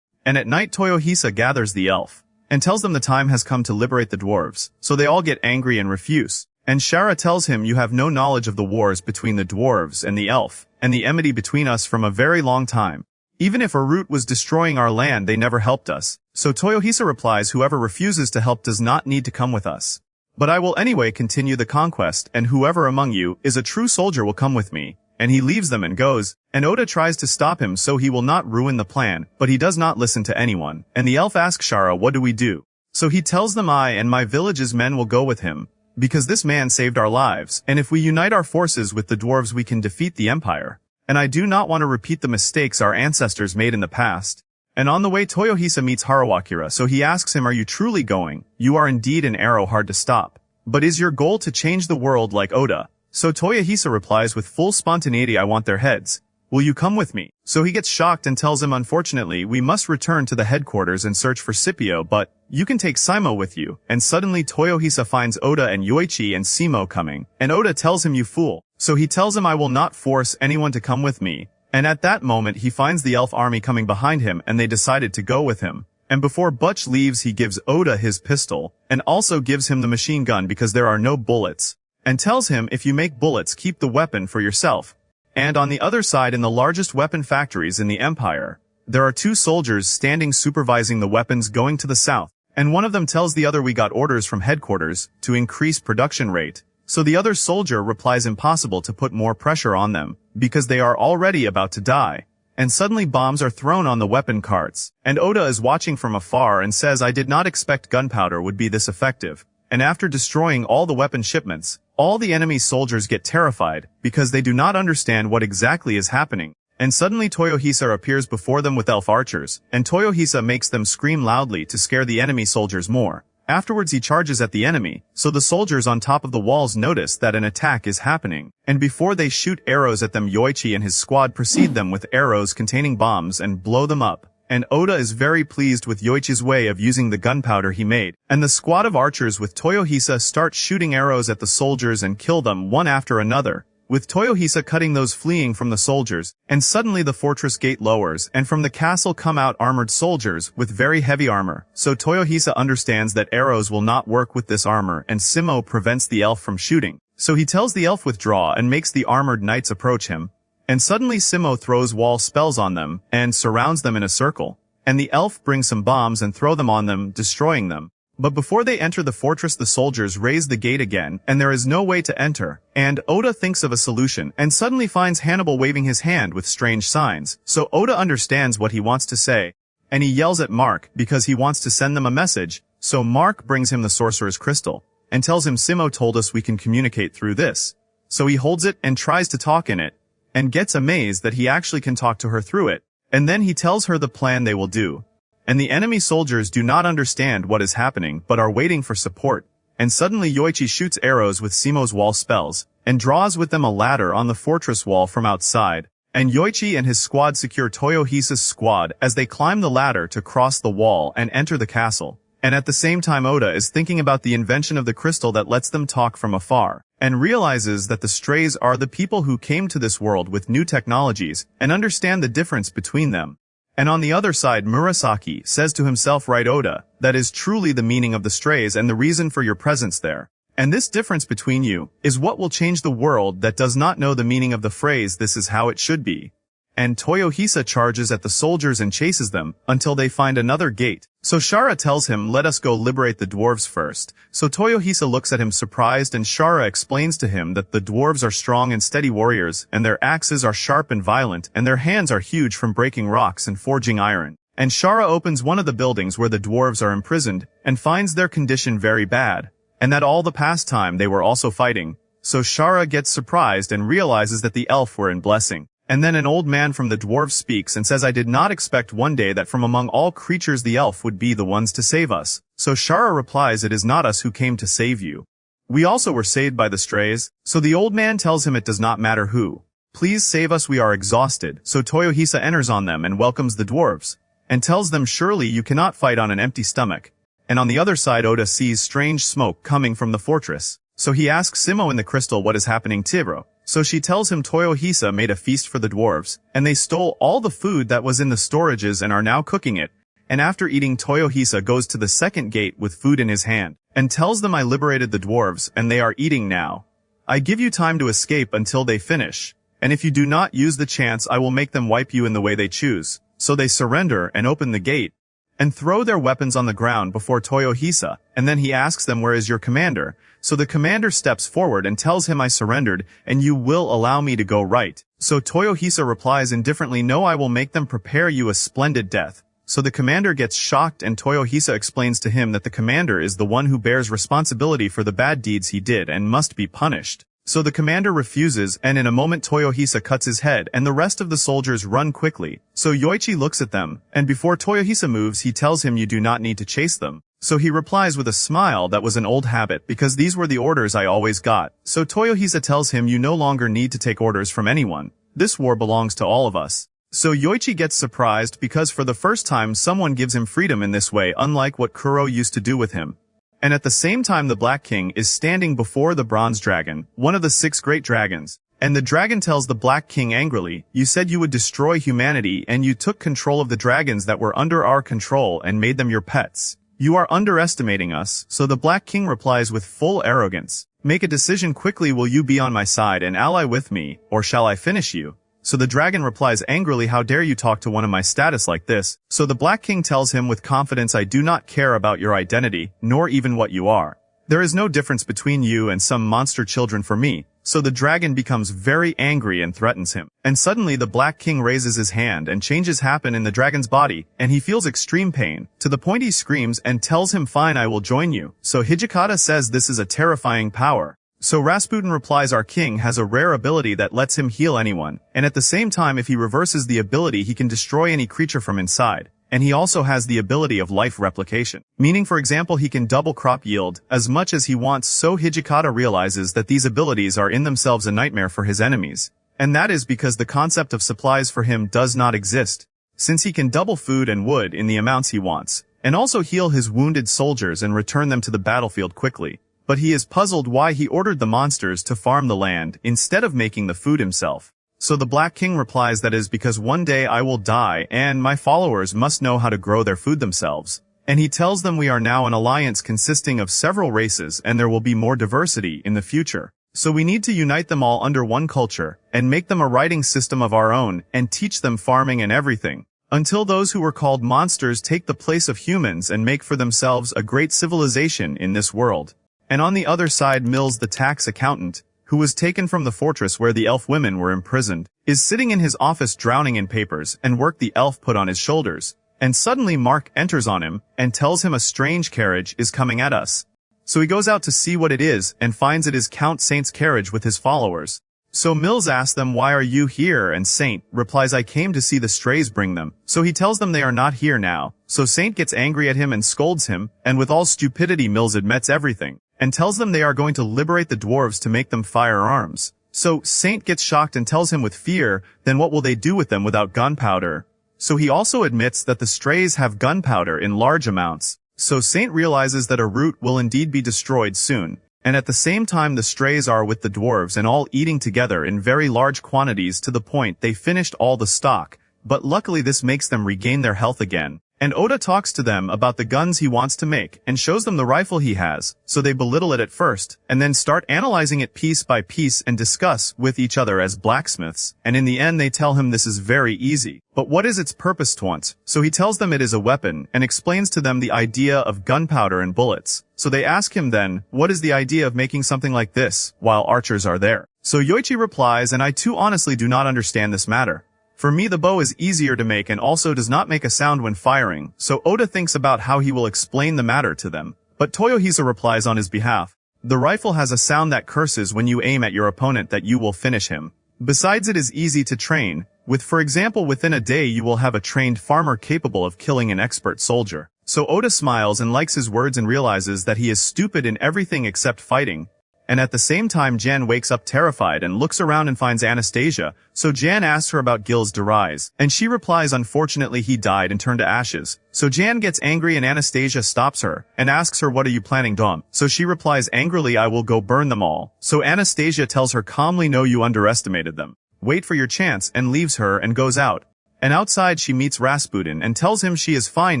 And at night Toyohisa gathers the elf, and tells them the time has come to liberate the dwarves, so they all get angry and refuse. And Shara tells him, you have no knowledge of the wars between the dwarves and the elf, and the enmity between us from a very long time. Even if Arut was destroying our land, they never helped us. So Toyohisa replies, whoever refuses to help does not need to come with us. But I will anyway continue the conquest, and whoever among you is a true soldier will come with me. And he leaves them and goes, and Oda tries to stop him so he will not ruin the plan, but he does not listen to anyone. And the elf asks Shara, what do we do? So he tells them, I and my village's men will go with him, because this man saved our lives, and if we unite our forces with the dwarves we can defeat the empire. And I do not want to repeat the mistakes our ancestors made in the past. And on the way Toyohisa meets Harawakira, so he asks him, are you truly going? You are indeed an arrow hard to stop. But is your goal to change the world like Oda? So Toyohisa replies with full spontaneity, I want their heads. Will you come with me? So he gets shocked and tells him, unfortunately, we must return to the headquarters and search for Scipio, but you can take Simo with you. And suddenly Toyohisa finds Oda and Yoichi and Simo coming, and Oda tells him, you fool. So he tells him, I will not force anyone to come with me. And at that moment he finds the elf army coming behind him, and they decided to go with him. And before Butch leaves he gives Oda his pistol, and also gives him the machine gun because there are no bullets. And tells him, if you make bullets, keep the weapon for yourself. And on the other side, in the largest weapon factories in the empire, there are two soldiers standing supervising the weapons going to the south. And one of them tells the other, we got orders from headquarters to increase production rate. So the other soldier replies, impossible to put more pressure on them, because they are already about to die. And suddenly bombs are thrown on the weapon carts. And Oda is watching from afar and says, I did not expect gunpowder would be this effective. And after destroying all the weapon shipments, all the enemy soldiers get terrified, because they do not understand what exactly is happening. And suddenly Toyohisa appears before them with elf archers, and Toyohisa makes them scream loudly to scare the enemy soldiers more. Afterwards he charges at the enemy, so the soldiers on top of the walls notice that an attack is happening. And before they shoot arrows at them, Yoichi and his squad precede them with arrows containing bombs and blow them up. And Oda is very pleased with Yoichi's way of using the gunpowder he made. And the squad of archers with Toyohisa start shooting arrows at the soldiers and kill them one after another, with Toyohisa cutting those fleeing from the soldiers. And suddenly the fortress gate lowers, and from the castle come out armored soldiers with very heavy armor. So Toyohisa understands that arrows will not work with this armor, and Simo prevents the elf from shooting. So he tells the elf withdraw and makes the armored knights approach him. And suddenly Simo throws wall spells on them, and surrounds them in a circle. And the elf brings some bombs and throw them on them, destroying them. But before they enter the fortress, the soldiers raise the gate again, and there is no way to enter. And Oda thinks of a solution, and suddenly finds Hannibal waving his hand with strange signs. So Oda understands what he wants to say. And he yells at Mark, because he wants to send them a message. So Mark brings him the sorcerer's crystal, and tells him, Simo told us we can communicate through this. So he holds it and tries to talk in it, and gets amazed that he actually can talk to her through it. And then he tells her the plan they will do. And the enemy soldiers do not understand what is happening, but are waiting for support. And suddenly Yoichi shoots arrows with Simo's wall spells, and draws with them a ladder on the fortress wall from outside. And Yoichi and his squad secure Toyohisa's squad as they climb the ladder to cross the wall and enter the castle. And at the same time Oda is thinking about the invention of the crystal that lets them talk from afar, and realizes that the strays are the people who came to this world with new technologies, and understand the difference between them. And on the other side, Murasaki says to himself, right, Oda, that is truly the meaning of the strays and the reason for your presence there. And this difference between you is what will change the world that does not know the meaning of the phrase, this is how it should be. And Toyohisa charges at the soldiers and chases them until they find another gate. So Shara tells him, let us go liberate the dwarves first. So Toyohisa looks at him surprised, and Shara explains to him that the dwarves are strong and steady warriors, and their axes are sharp and violent, and their hands are huge from breaking rocks and forging iron. And Shara opens one of the buildings where the dwarves are imprisoned and finds their condition very bad, and that all the past time they were also fighting. So Shara gets surprised and realizes that the elf were in blessing. And then an old man from the dwarves speaks and says, I did not expect one day that from among all creatures the elf would be the ones to save us. So Shara replies, it is not us who came to save you. We also were saved by the strays. So the old man tells him it does not matter who. Please save us, we are exhausted. So Toyohisa enters on them and welcomes the dwarves, and tells them, surely you cannot fight on an empty stomach. And on the other side, Oda sees strange smoke coming from the fortress. So he asks Simo in the crystal what is happening to Tibro. So she tells him Toyohisa made a feast for the dwarves, and they stole all the food that was in the storages and are now cooking it. And after eating, Toyohisa goes to the second gate with food in his hand, and tells them, I liberated the dwarves, and they are eating now. I give you time to escape until they finish, and if you do not use the chance, I will make them wipe you in the way they choose. So they surrender and open the gate, and throw their weapons on the ground before Toyohisa, and then he asks them, where is your commander? So the commander steps forward and tells him, I surrendered, and you will allow me to go, right? So Toyohisa replies indifferently, no, I will make them prepare you a splendid death. So the commander gets shocked, and Toyohisa explains to him that the commander is the one who bears responsibility for the bad deeds he did and must be punished. So the commander refuses, and in a moment Toyohisa cuts his head, and the rest of the soldiers run quickly. So Yoichi looks at them, and before Toyohisa moves, he tells him, you do not need to chase them. So he replies with a smile, that was an old habit, because these were the orders I always got. So Toyohisa tells him, you no longer need to take orders from anyone. This war belongs to all of us. So Yoichi gets surprised because for the first time someone gives him freedom in this way, unlike what Kuro used to do with him. And at the same time, the Black King is standing before the Bronze Dragon, one of the 6 great dragons. And the dragon tells the Black King angrily, you said you would destroy humanity, and you took control of the dragons that were under our control and made them your pets. You are underestimating us. So the Black King replies with full arrogance, make a decision quickly, will you be on my side and ally with me, or shall I finish you? So the dragon replies angrily, how dare you talk to one of my status like this? So the Black King tells him with confidence, I do not care about your identity, nor even what you are. There is no difference between you and some monster children for me. So the dragon becomes very angry and threatens him. And suddenly the Black King raises his hand and changes happen in the dragon's body, and he feels extreme pain, to the point he screams and tells him, fine, I will join you. So Hijikata says this is a terrifying power. So Rasputin replies, our king has a rare ability that lets him heal anyone, and at the same time if he reverses the ability he can destroy any creature from inside. And he also has the ability of life replication, meaning for example he can double crop yield as much as he wants. So Hijikata realizes that these abilities are in themselves a nightmare for his enemies, and that is because the concept of supplies for him does not exist, since he can double food and wood in the amounts he wants, and also heal his wounded soldiers and return them to the battlefield quickly. But he is puzzled why he ordered the monsters to farm the land instead of making the food himself. So the Black King replies, that is because one day I will die and my followers must know how to grow their food themselves. And he tells them we are now an alliance consisting of several races and there will be more diversity in the future. So we need to unite them all under one culture and make them a writing system of our own and teach them farming and everything, until those who were called monsters take the place of humans and make for themselves a great civilization in this world. And on the other side, Mills, the tax accountant, who was taken from the fortress where the elf women were imprisoned, is sitting in his office drowning in papers and work the elf put on his shoulders. And suddenly Mark enters on him and tells him a strange carriage is coming at us. So he goes out to see what it is and finds it is Count Saint's carriage with his followers. So Mills asks them, why are you here? And Saint replies, I came to see the strays bring them. So he tells them they are not here now. So Saint gets angry at him and scolds him, and with all stupidity Mills admits everything, and tells them they are going to liberate the dwarves to make them firearms. So Saint gets shocked and tells him with fear, then what will they do with them without gunpowder? So he also admits that the strays have gunpowder in large amounts. So Saint realizes that a route will indeed be destroyed soon. And at the same time the strays are with the dwarves and all eating together in very large quantities to the point they finished all the stock. but luckily this makes them regain their health again. And Oda talks to them about the guns he wants to make and shows them the rifle he has, so they belittle it at first, and then start analyzing it piece by piece and discuss with each other as blacksmiths, and in the end they tell him this is very easy. But what is its purpose taunt? So he tells them it is a weapon, and explains to them the idea of gunpowder and bullets. So they ask him then, what is the idea of making something like this, while archers are there? So Yoichi replies, and I too honestly do not understand this matter. For me the bow is easier to make and also does not make a sound when firing, so Oda thinks about how he will explain the matter to them. But Toyohisa replies on his behalf, the rifle has a sound that curses when you aim at your opponent that you will finish him. Besides it is easy to train, for example within a day you will have a trained farmer capable of killing an expert soldier. So Oda smiles and likes his words and realizes that he is stupid in everything except fighting. And at the same time Jan wakes up terrified and looks around and finds Anastasia, so Jan asks her about Gil's demise, and she replies unfortunately he died and turned to ashes. So Jan gets angry and Anastasia stops her, and asks her what are you planning done? So she replies angrily I will go burn them all. So Anastasia tells her calmly no you underestimated them. Wait for your chance, and leaves her and goes out. And outside she meets Rasputin and tells him she is fine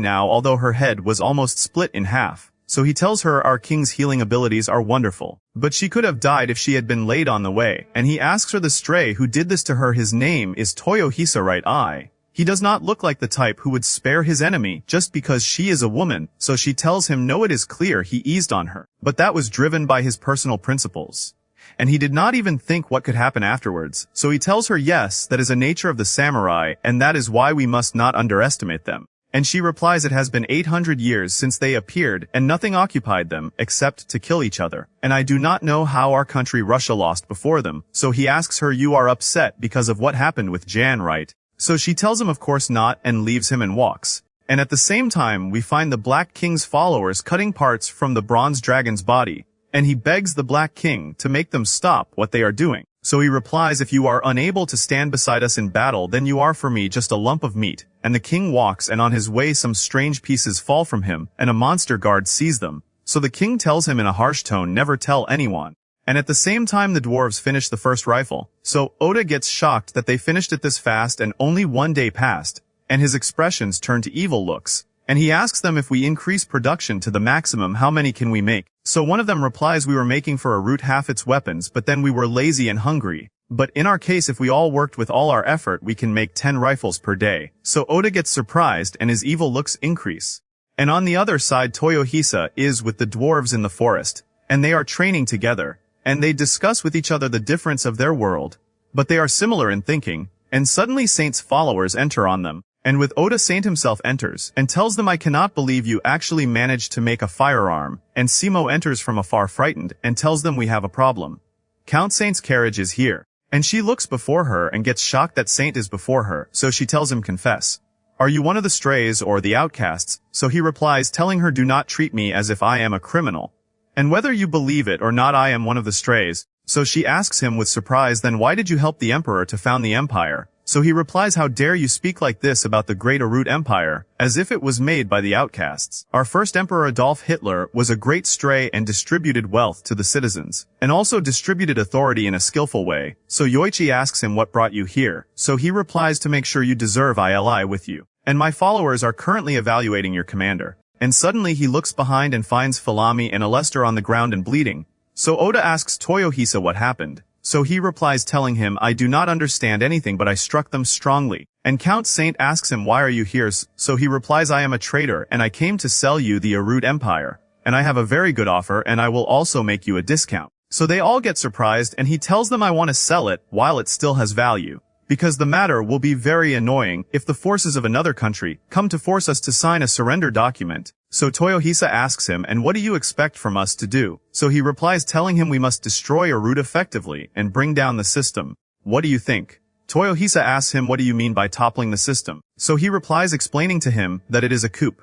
now although her head was almost split in half. So he tells her our king's healing abilities are wonderful, but she could have died if she had been laid on the way, and he asks her the stray who did this to her his name is Toyohisa right eye. He does not look like the type who would spare his enemy just because she is a woman, so she tells him no it is clear he eased on her, but that was driven by his personal principles. And he did not even think what could happen afterwards, so he tells her yes, that is a nature of the samurai, and that is why we must not underestimate them. And she replies it has been 800 years since they appeared, and nothing occupied them, except to kill each other. And I do not know how our country Russia lost before them, so he asks her you are upset because of what happened with Jan, right? So she tells him of course not, and leaves him and walks. And at the same time we find the Black King's followers cutting parts from the bronze dragon's body, and he begs the Black King to make them stop what they are doing. So he replies if you are unable to stand beside us in battle then you are for me just a lump of meat. And the king walks and on his way some strange pieces fall from him, and a monster guard sees them. So the king tells him in a harsh tone never tell anyone. And at the same time the dwarves finish the first rifle. So Oda gets shocked that they finished it this fast and only 1 day passed, and his expressions turn to evil looks. And he asks them if we increase production to the maximum how many can we make? So one of them replies we were making for a root half its weapons but then we were lazy and hungry. But in our case if we all worked with all our effort we can make 10 rifles per day. So Oda gets surprised and his evil looks increase. And on the other side Toyohisa is with the dwarves in the forest, and they are training together, and they discuss with each other the difference of their world. But they are similar in thinking, and suddenly Saint's followers enter on them. And with Oda Saint himself enters, and tells them I cannot believe you actually managed to make a firearm, and Simo enters from afar frightened, and tells them we have a problem. Count Saint's carriage is here. And she looks before her and gets shocked that Saint is before her, so she tells him confess. Are you one of the strays or the outcasts? So he replies telling her do not treat me as if I am a criminal. And whether you believe it or not I am one of the strays. So she asks him with surprise then why did you help the emperor to found the empire? So he replies how dare you speak like this about the great Arut Empire, as if it was made by the outcasts. Our first emperor Adolf Hitler was a great stray and distributed wealth to the citizens, and also distributed authority in a skillful way. So Yoichi asks him what brought you here, so he replies to make sure you deserve I ally with you. And my followers are currently evaluating your commander. And suddenly he looks behind and finds Falami and Alester on the ground and bleeding. So Oda asks Toyohisa what happened. So he replies telling him I do not understand anything but I struck them strongly. And Count Saint asks him why are you here? So he replies I am a traitor and I came to sell you the Arut Empire. And I have a very good offer and I will also make you a discount. So they all get surprised and he tells them I want to sell it while it still has value. Because the matter will be very annoying if the forces of another country come to force us to sign a surrender document. So Toyohisa asks him, and what do you expect from us to do? So he replies telling him we must destroy Arut effectively and bring down the system. What do you think? Toyohisa asks him what do you mean by toppling the system? So he replies explaining to him that it is a coup.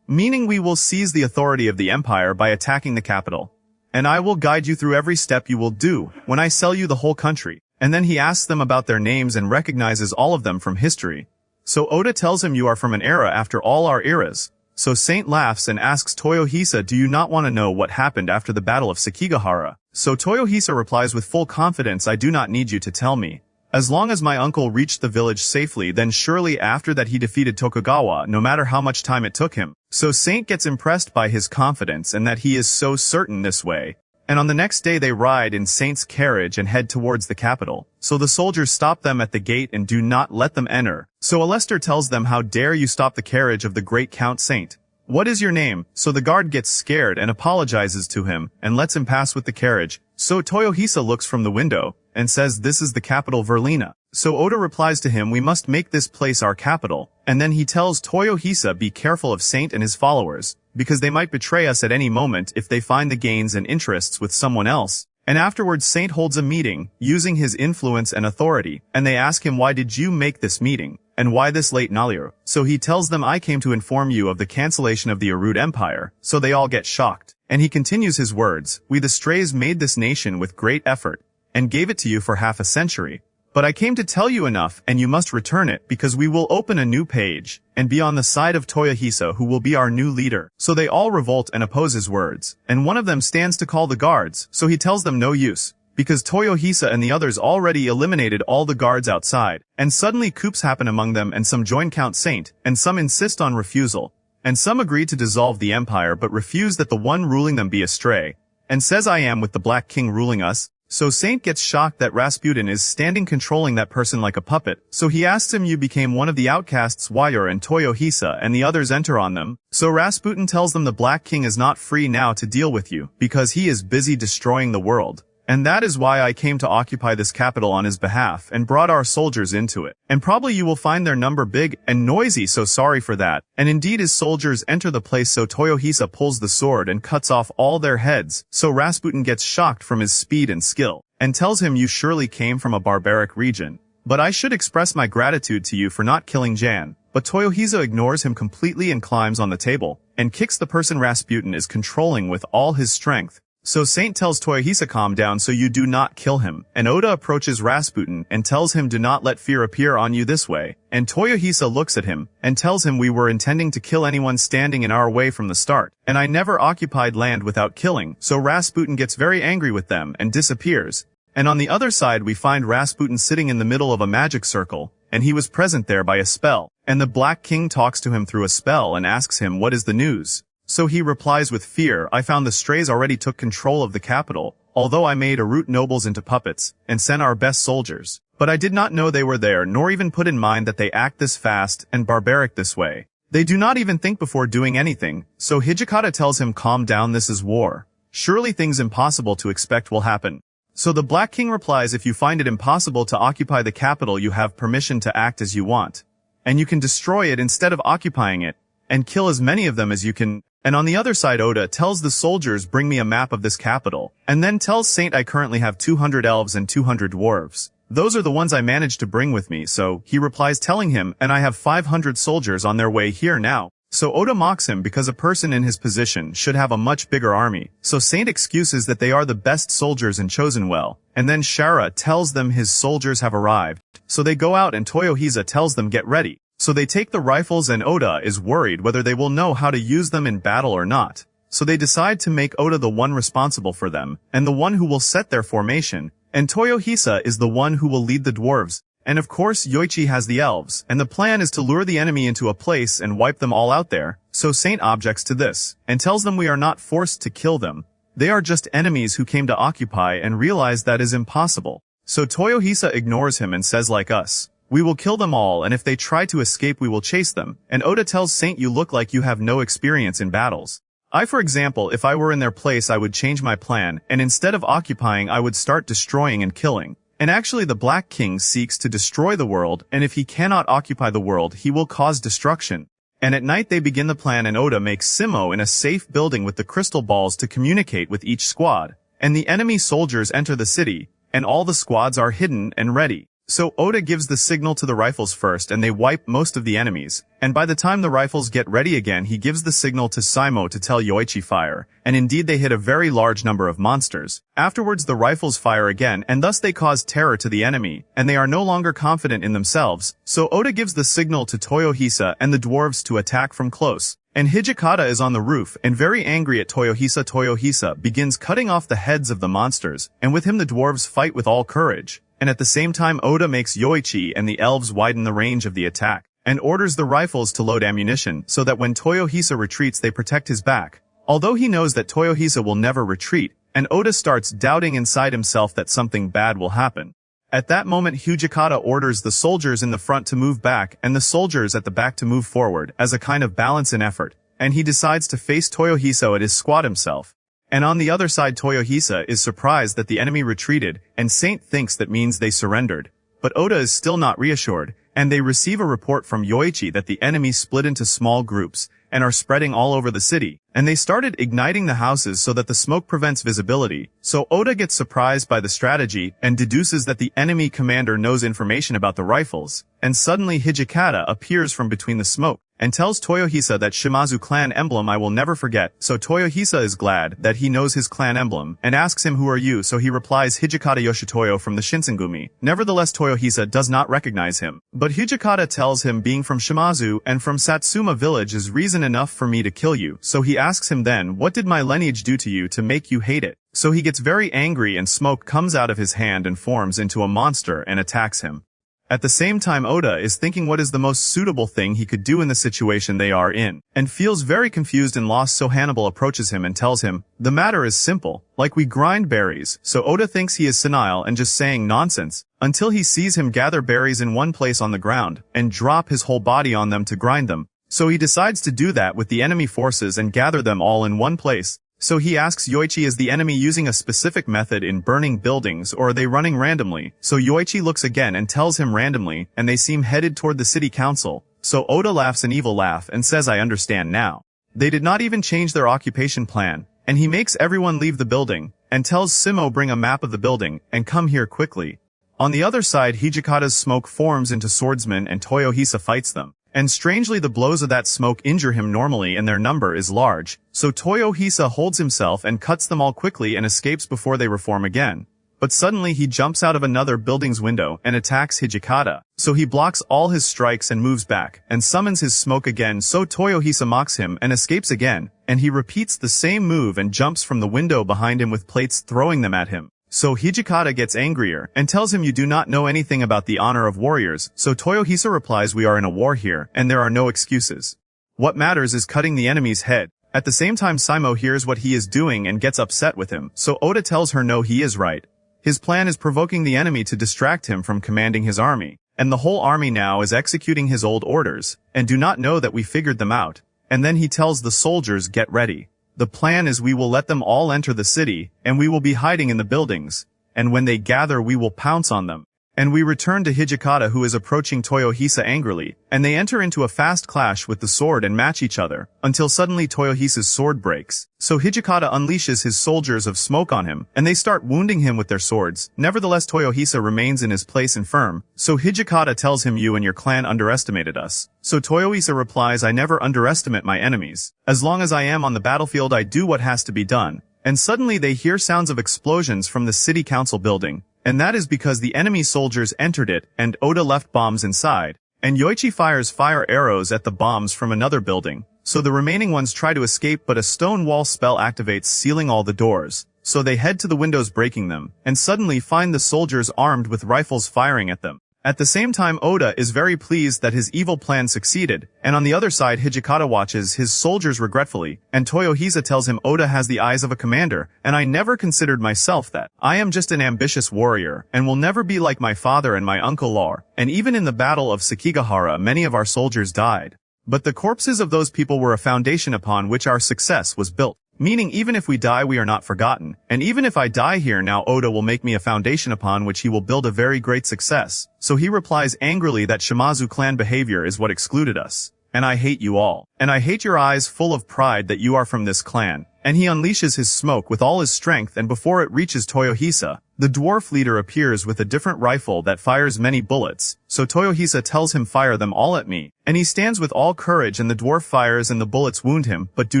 Meaning we will seize the authority of the empire by attacking the capital. And I will guide you through every step you will do when I sell you the whole country. And then he asks them about their names and recognizes all of them from history. So Oda tells him you are from an era after all our eras. So Saint laughs and asks Toyohisa do you not want to know what happened after the battle of Sekigahara? So Toyohisa replies with full confidence I do not need you to tell me. As long as my uncle reached the village safely, then surely after that he defeated Tokugawa, no matter how much time it took him. So Saint gets impressed by his confidence and that he is so certain this way. And on the next day they ride in Saint's carriage and head towards the capital. So the soldiers stop them at the gate and do not let them enter. So Alester tells them, "How dare you stop the carriage of the great Count Saint? What is your name?" So the guard gets scared and apologizes to him and lets him pass with the carriage. So Toyohisa looks from the window and says this is the capital Verlina. So Oda replies to him, "We must make this place our capital." And then he tells Toyohisa be careful of Saint and his followers, because they might betray us at any moment if they find the gains and interests with someone else. And afterwards Saint holds a meeting, using his influence and authority, and they ask him, "Why did you make this meeting? And why this late Naliru?" So he tells them, "I came to inform you of the cancellation of the Arud Empire." So they all get shocked. And he continues his words, "We the Strays made this nation with great effort, and gave it to you for half a century. But I came to tell you enough, and you must return it, because we will open a new page, and be on the side of Toyohisa, who will be our new leader." So they all revolt and oppose his words, and one of them stands to call the guards, so he tells them no use, because Toyohisa and the others already eliminated all the guards outside, and suddenly coups happen among them and some join Count Saint, and some insist on refusal, and some agree to dissolve the empire but refuse that the one ruling them be a stray, and says, "I am with the Black King ruling us." So Saint gets shocked that Rasputin is standing controlling that person like a puppet, so he asks him, "You became one of the outcasts, Wire and Toyohisa, and the others enter on them." So Rasputin tells them the Black King is not free now to deal with you, because he is busy destroying the world. And that is why I came to occupy this capital on his behalf and brought our soldiers into it. And probably you will find their number big and noisy, so sorry for that. And indeed his soldiers enter the place, so Toyohisa pulls the sword and cuts off all their heads. So Rasputin gets shocked from his speed and skill, and tells him, "You surely came from a barbaric region. But I should express my gratitude to you for not killing Jan." But Toyohisa ignores him completely and climbs on the table, and kicks the person Rasputin is controlling with all his strength. So Saint tells Toyohisa, "Calm down so you do not kill him." And Oda approaches Rasputin and tells him, "Do not let fear appear on you this way." And Toyohisa looks at him and tells him, "We were intending to kill anyone standing in our way from the start, and I never occupied land without killing." So Rasputin gets very angry with them and disappears. And on the other side we find Rasputin sitting in the middle of a magic circle, and he was present there by a spell. And the Black King talks to him through a spell and asks him, "What is the news?" So he replies with fear, "I found the Strays already took control of the capital, although I made Arut nobles into puppets, and sent our best soldiers. But I did not know they were there, nor even put in mind that they act this fast and barbaric this way. They do not even think before doing anything." So Hijikata tells him, "Calm down, this is war. Surely things impossible to expect will happen." So the Black King replies, "If you find it impossible to occupy the capital, you have permission to act as you want. And you can destroy it instead of occupying it, and kill as many of them as you can." And on the other side Oda tells the soldiers, "Bring me a map of this capital," and then tells Saint, "I currently have 200 elves and 200 dwarves. Those are the ones I managed to bring with me." So he replies telling him, "And I have 500 soldiers on their way here now." So Oda mocks him because a person in his position should have a much bigger army. So Saint excuses that they are the best soldiers and chosen well. And then Shara tells them his soldiers have arrived. So they go out and Toyohisa tells them, "Get ready." So they take the rifles and Oda is worried whether they will know how to use them in battle or not. So they decide to make Oda the one responsible for them, and the one who will set their formation, and Toyohisa is the one who will lead the dwarves. And of course Yoichi has the elves, and the plan is to lure the enemy into a place and wipe them all out there. So Saint objects to this, and tells them we are not forced to kill them. They are just enemies who came to occupy and realize that is impossible. So Toyohisa ignores him and says, "Like us, we will kill them all, and if they try to escape we will chase them." And Oda tells Saint, "You look like you have no experience in battles. I, for example, if I were in their place I would change my plan, and instead of occupying I would start destroying and killing." And actually the Black King seeks to destroy the world, and if he cannot occupy the world he will cause destruction. And at night they begin the plan, and Oda makes Simo in a safe building with the crystal balls to communicate with each squad. And the enemy soldiers enter the city, and all the squads are hidden and ready. So Oda gives the signal to the rifles first and they wipe most of the enemies, and by the time the rifles get ready again he gives the signal to Simo to tell Yoichi fire, and indeed they hit a very large number of monsters. Afterwards the rifles fire again, and thus they cause terror to the enemy, and they are no longer confident in themselves, so Oda gives the signal to Toyohisa and the dwarves to attack from close. And Hijikata is on the roof and very angry at Toyohisa. Toyohisa begins cutting off the heads of the monsters, and with him the dwarves fight with all courage. And at the same time Oda makes Yoichi and the elves widen the range of the attack, and orders the rifles to load ammunition so that when Toyohisa retreats they protect his back. Although he knows that Toyohisa will never retreat, and Oda starts doubting inside himself that something bad will happen. At that moment Hijikata orders the soldiers in the front to move back and the soldiers at the back to move forward as a kind of balance in effort, and he decides to face Toyohisa at his squad himself. And on the other side Toyohisa is surprised that the enemy retreated, and Saint thinks that means they surrendered. But Oda is still not reassured, and they receive a report from Yoichi that the enemy split into small groups, and are spreading all over the city, and they started igniting the houses so that the smoke prevents visibility. So Oda gets surprised by the strategy, and deduces that the enemy commander knows information about the rifles, and suddenly Hijikata appears from between the smoke, and tells Toyohisa that Shimazu clan emblem I will never forget, so Toyohisa is glad that he knows his clan emblem, and asks him who are you, so he replies Hijikata Yoshitoyo from the Shinsengumi. Nevertheless Toyohisa does not recognize him, but Hijikata tells him being from Shimazu and from Satsuma village is reason enough for me to kill you, so he asks him then what did my lineage do to you to make you hate it? So he gets very angry and smoke comes out of his hand and forms into a monster and attacks him. At the same time Oda is thinking what is the most suitable thing he could do in the situation they are in, and feels very confused and lost so Hannibal approaches him and tells him, the matter is simple, like we grind berries, so Oda thinks he is senile and just saying nonsense, until he sees him gather berries in one place on the ground, and drop his whole body on them to grind them. So he decides to do that with the enemy forces and gather them all in one place. So he asks Yoichi is the enemy using a specific method in burning buildings or are they running randomly? So Yoichi looks again and tells him randomly, and they seem headed toward the city council. So Oda laughs an evil laugh and says I understand now. They did not even change their occupation plan, and he makes everyone leave the building, and tells Simo bring a map of the building, and come here quickly. On the other side Hijikata's smoke forms into swordsmen and Toyohisa fights them. And strangely the blows of that smoke injure him normally and their number is large, so Toyohisa holds himself and cuts them all quickly and escapes before they reform again. But suddenly he jumps out of another building's window and attacks Hijikata, so he blocks all his strikes and moves back, and summons his smoke again so Toyohisa mocks him and escapes again, and he repeats the same move and jumps from the window behind him with plates throwing them at him. So Hijikata gets angrier, and tells him you do not know anything about the honor of warriors, so Toyohisa replies we are in a war here, and there are no excuses. What matters is cutting the enemy's head. At the same time Simo hears what he is doing and gets upset with him, so Oda tells her no he is right. His plan is provoking the enemy to distract him from commanding his army, and the whole army now is executing his old orders, and do not know that we figured them out, and then he tells the soldiers get ready. The plan is we will let them all enter the city, and we will be hiding in the buildings, and when they gather we will pounce on them. And we return to Hijikata who is approaching Toyohisa angrily, and they enter into a fast clash with the sword and match each other, until suddenly Toyohisa's sword breaks. So Hijikata unleashes his soldiers of smoke on him, and they start wounding him with their swords. Nevertheless Toyohisa remains in his place and firm, so Hijikata tells him you and your clan underestimated us. So Toyohisa replies I never underestimate my enemies. As long as I am on the battlefield I do what has to be done. And suddenly they hear sounds of explosions from the city council building. And that is because the enemy soldiers entered it, and Oda left bombs inside. And Yoichi fires fire arrows at the bombs from another building. So the remaining ones try to escape but a stone wall spell activates sealing all the doors. So they head to the windows breaking them, and suddenly find the soldiers armed with rifles firing at them. At the same time Oda is very pleased that his evil plan succeeded, and on the other side Hijikata watches his soldiers regretfully, and Toyohisa tells him Oda has the eyes of a commander, and I never considered myself that. I am just an ambitious warrior, and will never be like my father and my uncle Lar, and even in the battle of Sekigahara many of our soldiers died. But the corpses of those people were a foundation upon which our success was built. Meaning even if we die we are not forgotten, and even if I die here now Oda will make me a foundation upon which he will build a very great success. So he replies angrily that Shimazu clan behavior is what excluded us. And I hate you all. And I hate your eyes full of pride that you are from this clan. And he unleashes his smoke with all his strength and before it reaches Toyohisa, the dwarf leader appears with a different rifle that fires many bullets, so Toyohisa tells him fire them all at me. And he stands with all courage and the dwarf fires and the bullets wound him but do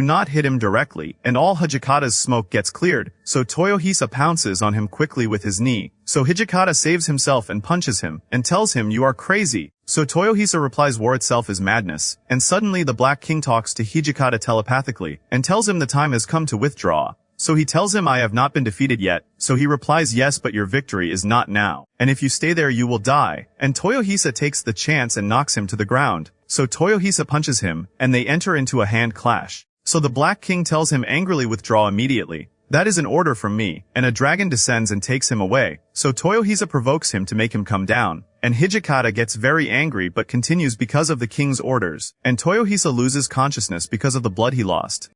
not hit him directly, and all Hijikata's smoke gets cleared, so Toyohisa pounces on him quickly with his knee. So Hijikata saves himself and punches him, and tells him you are crazy. So Toyohisa replies war itself is madness, and suddenly the Black King talks to Hijikata telepathically, and tells him the time has come to withdraw. So he tells him I have not been defeated yet, so he replies yes but your victory is not now, and if you stay there you will die, and Toyohisa takes the chance and knocks him to the ground. So Toyohisa punches him, and they enter into a hand clash. So the Black King tells him angrily withdraw immediately. That is an order from me, and a dragon descends and takes him away. So Toyohisa provokes him to make him come down, and Hijikata gets very angry but continues because of the king's orders, and Toyohisa loses consciousness because of the blood he lost.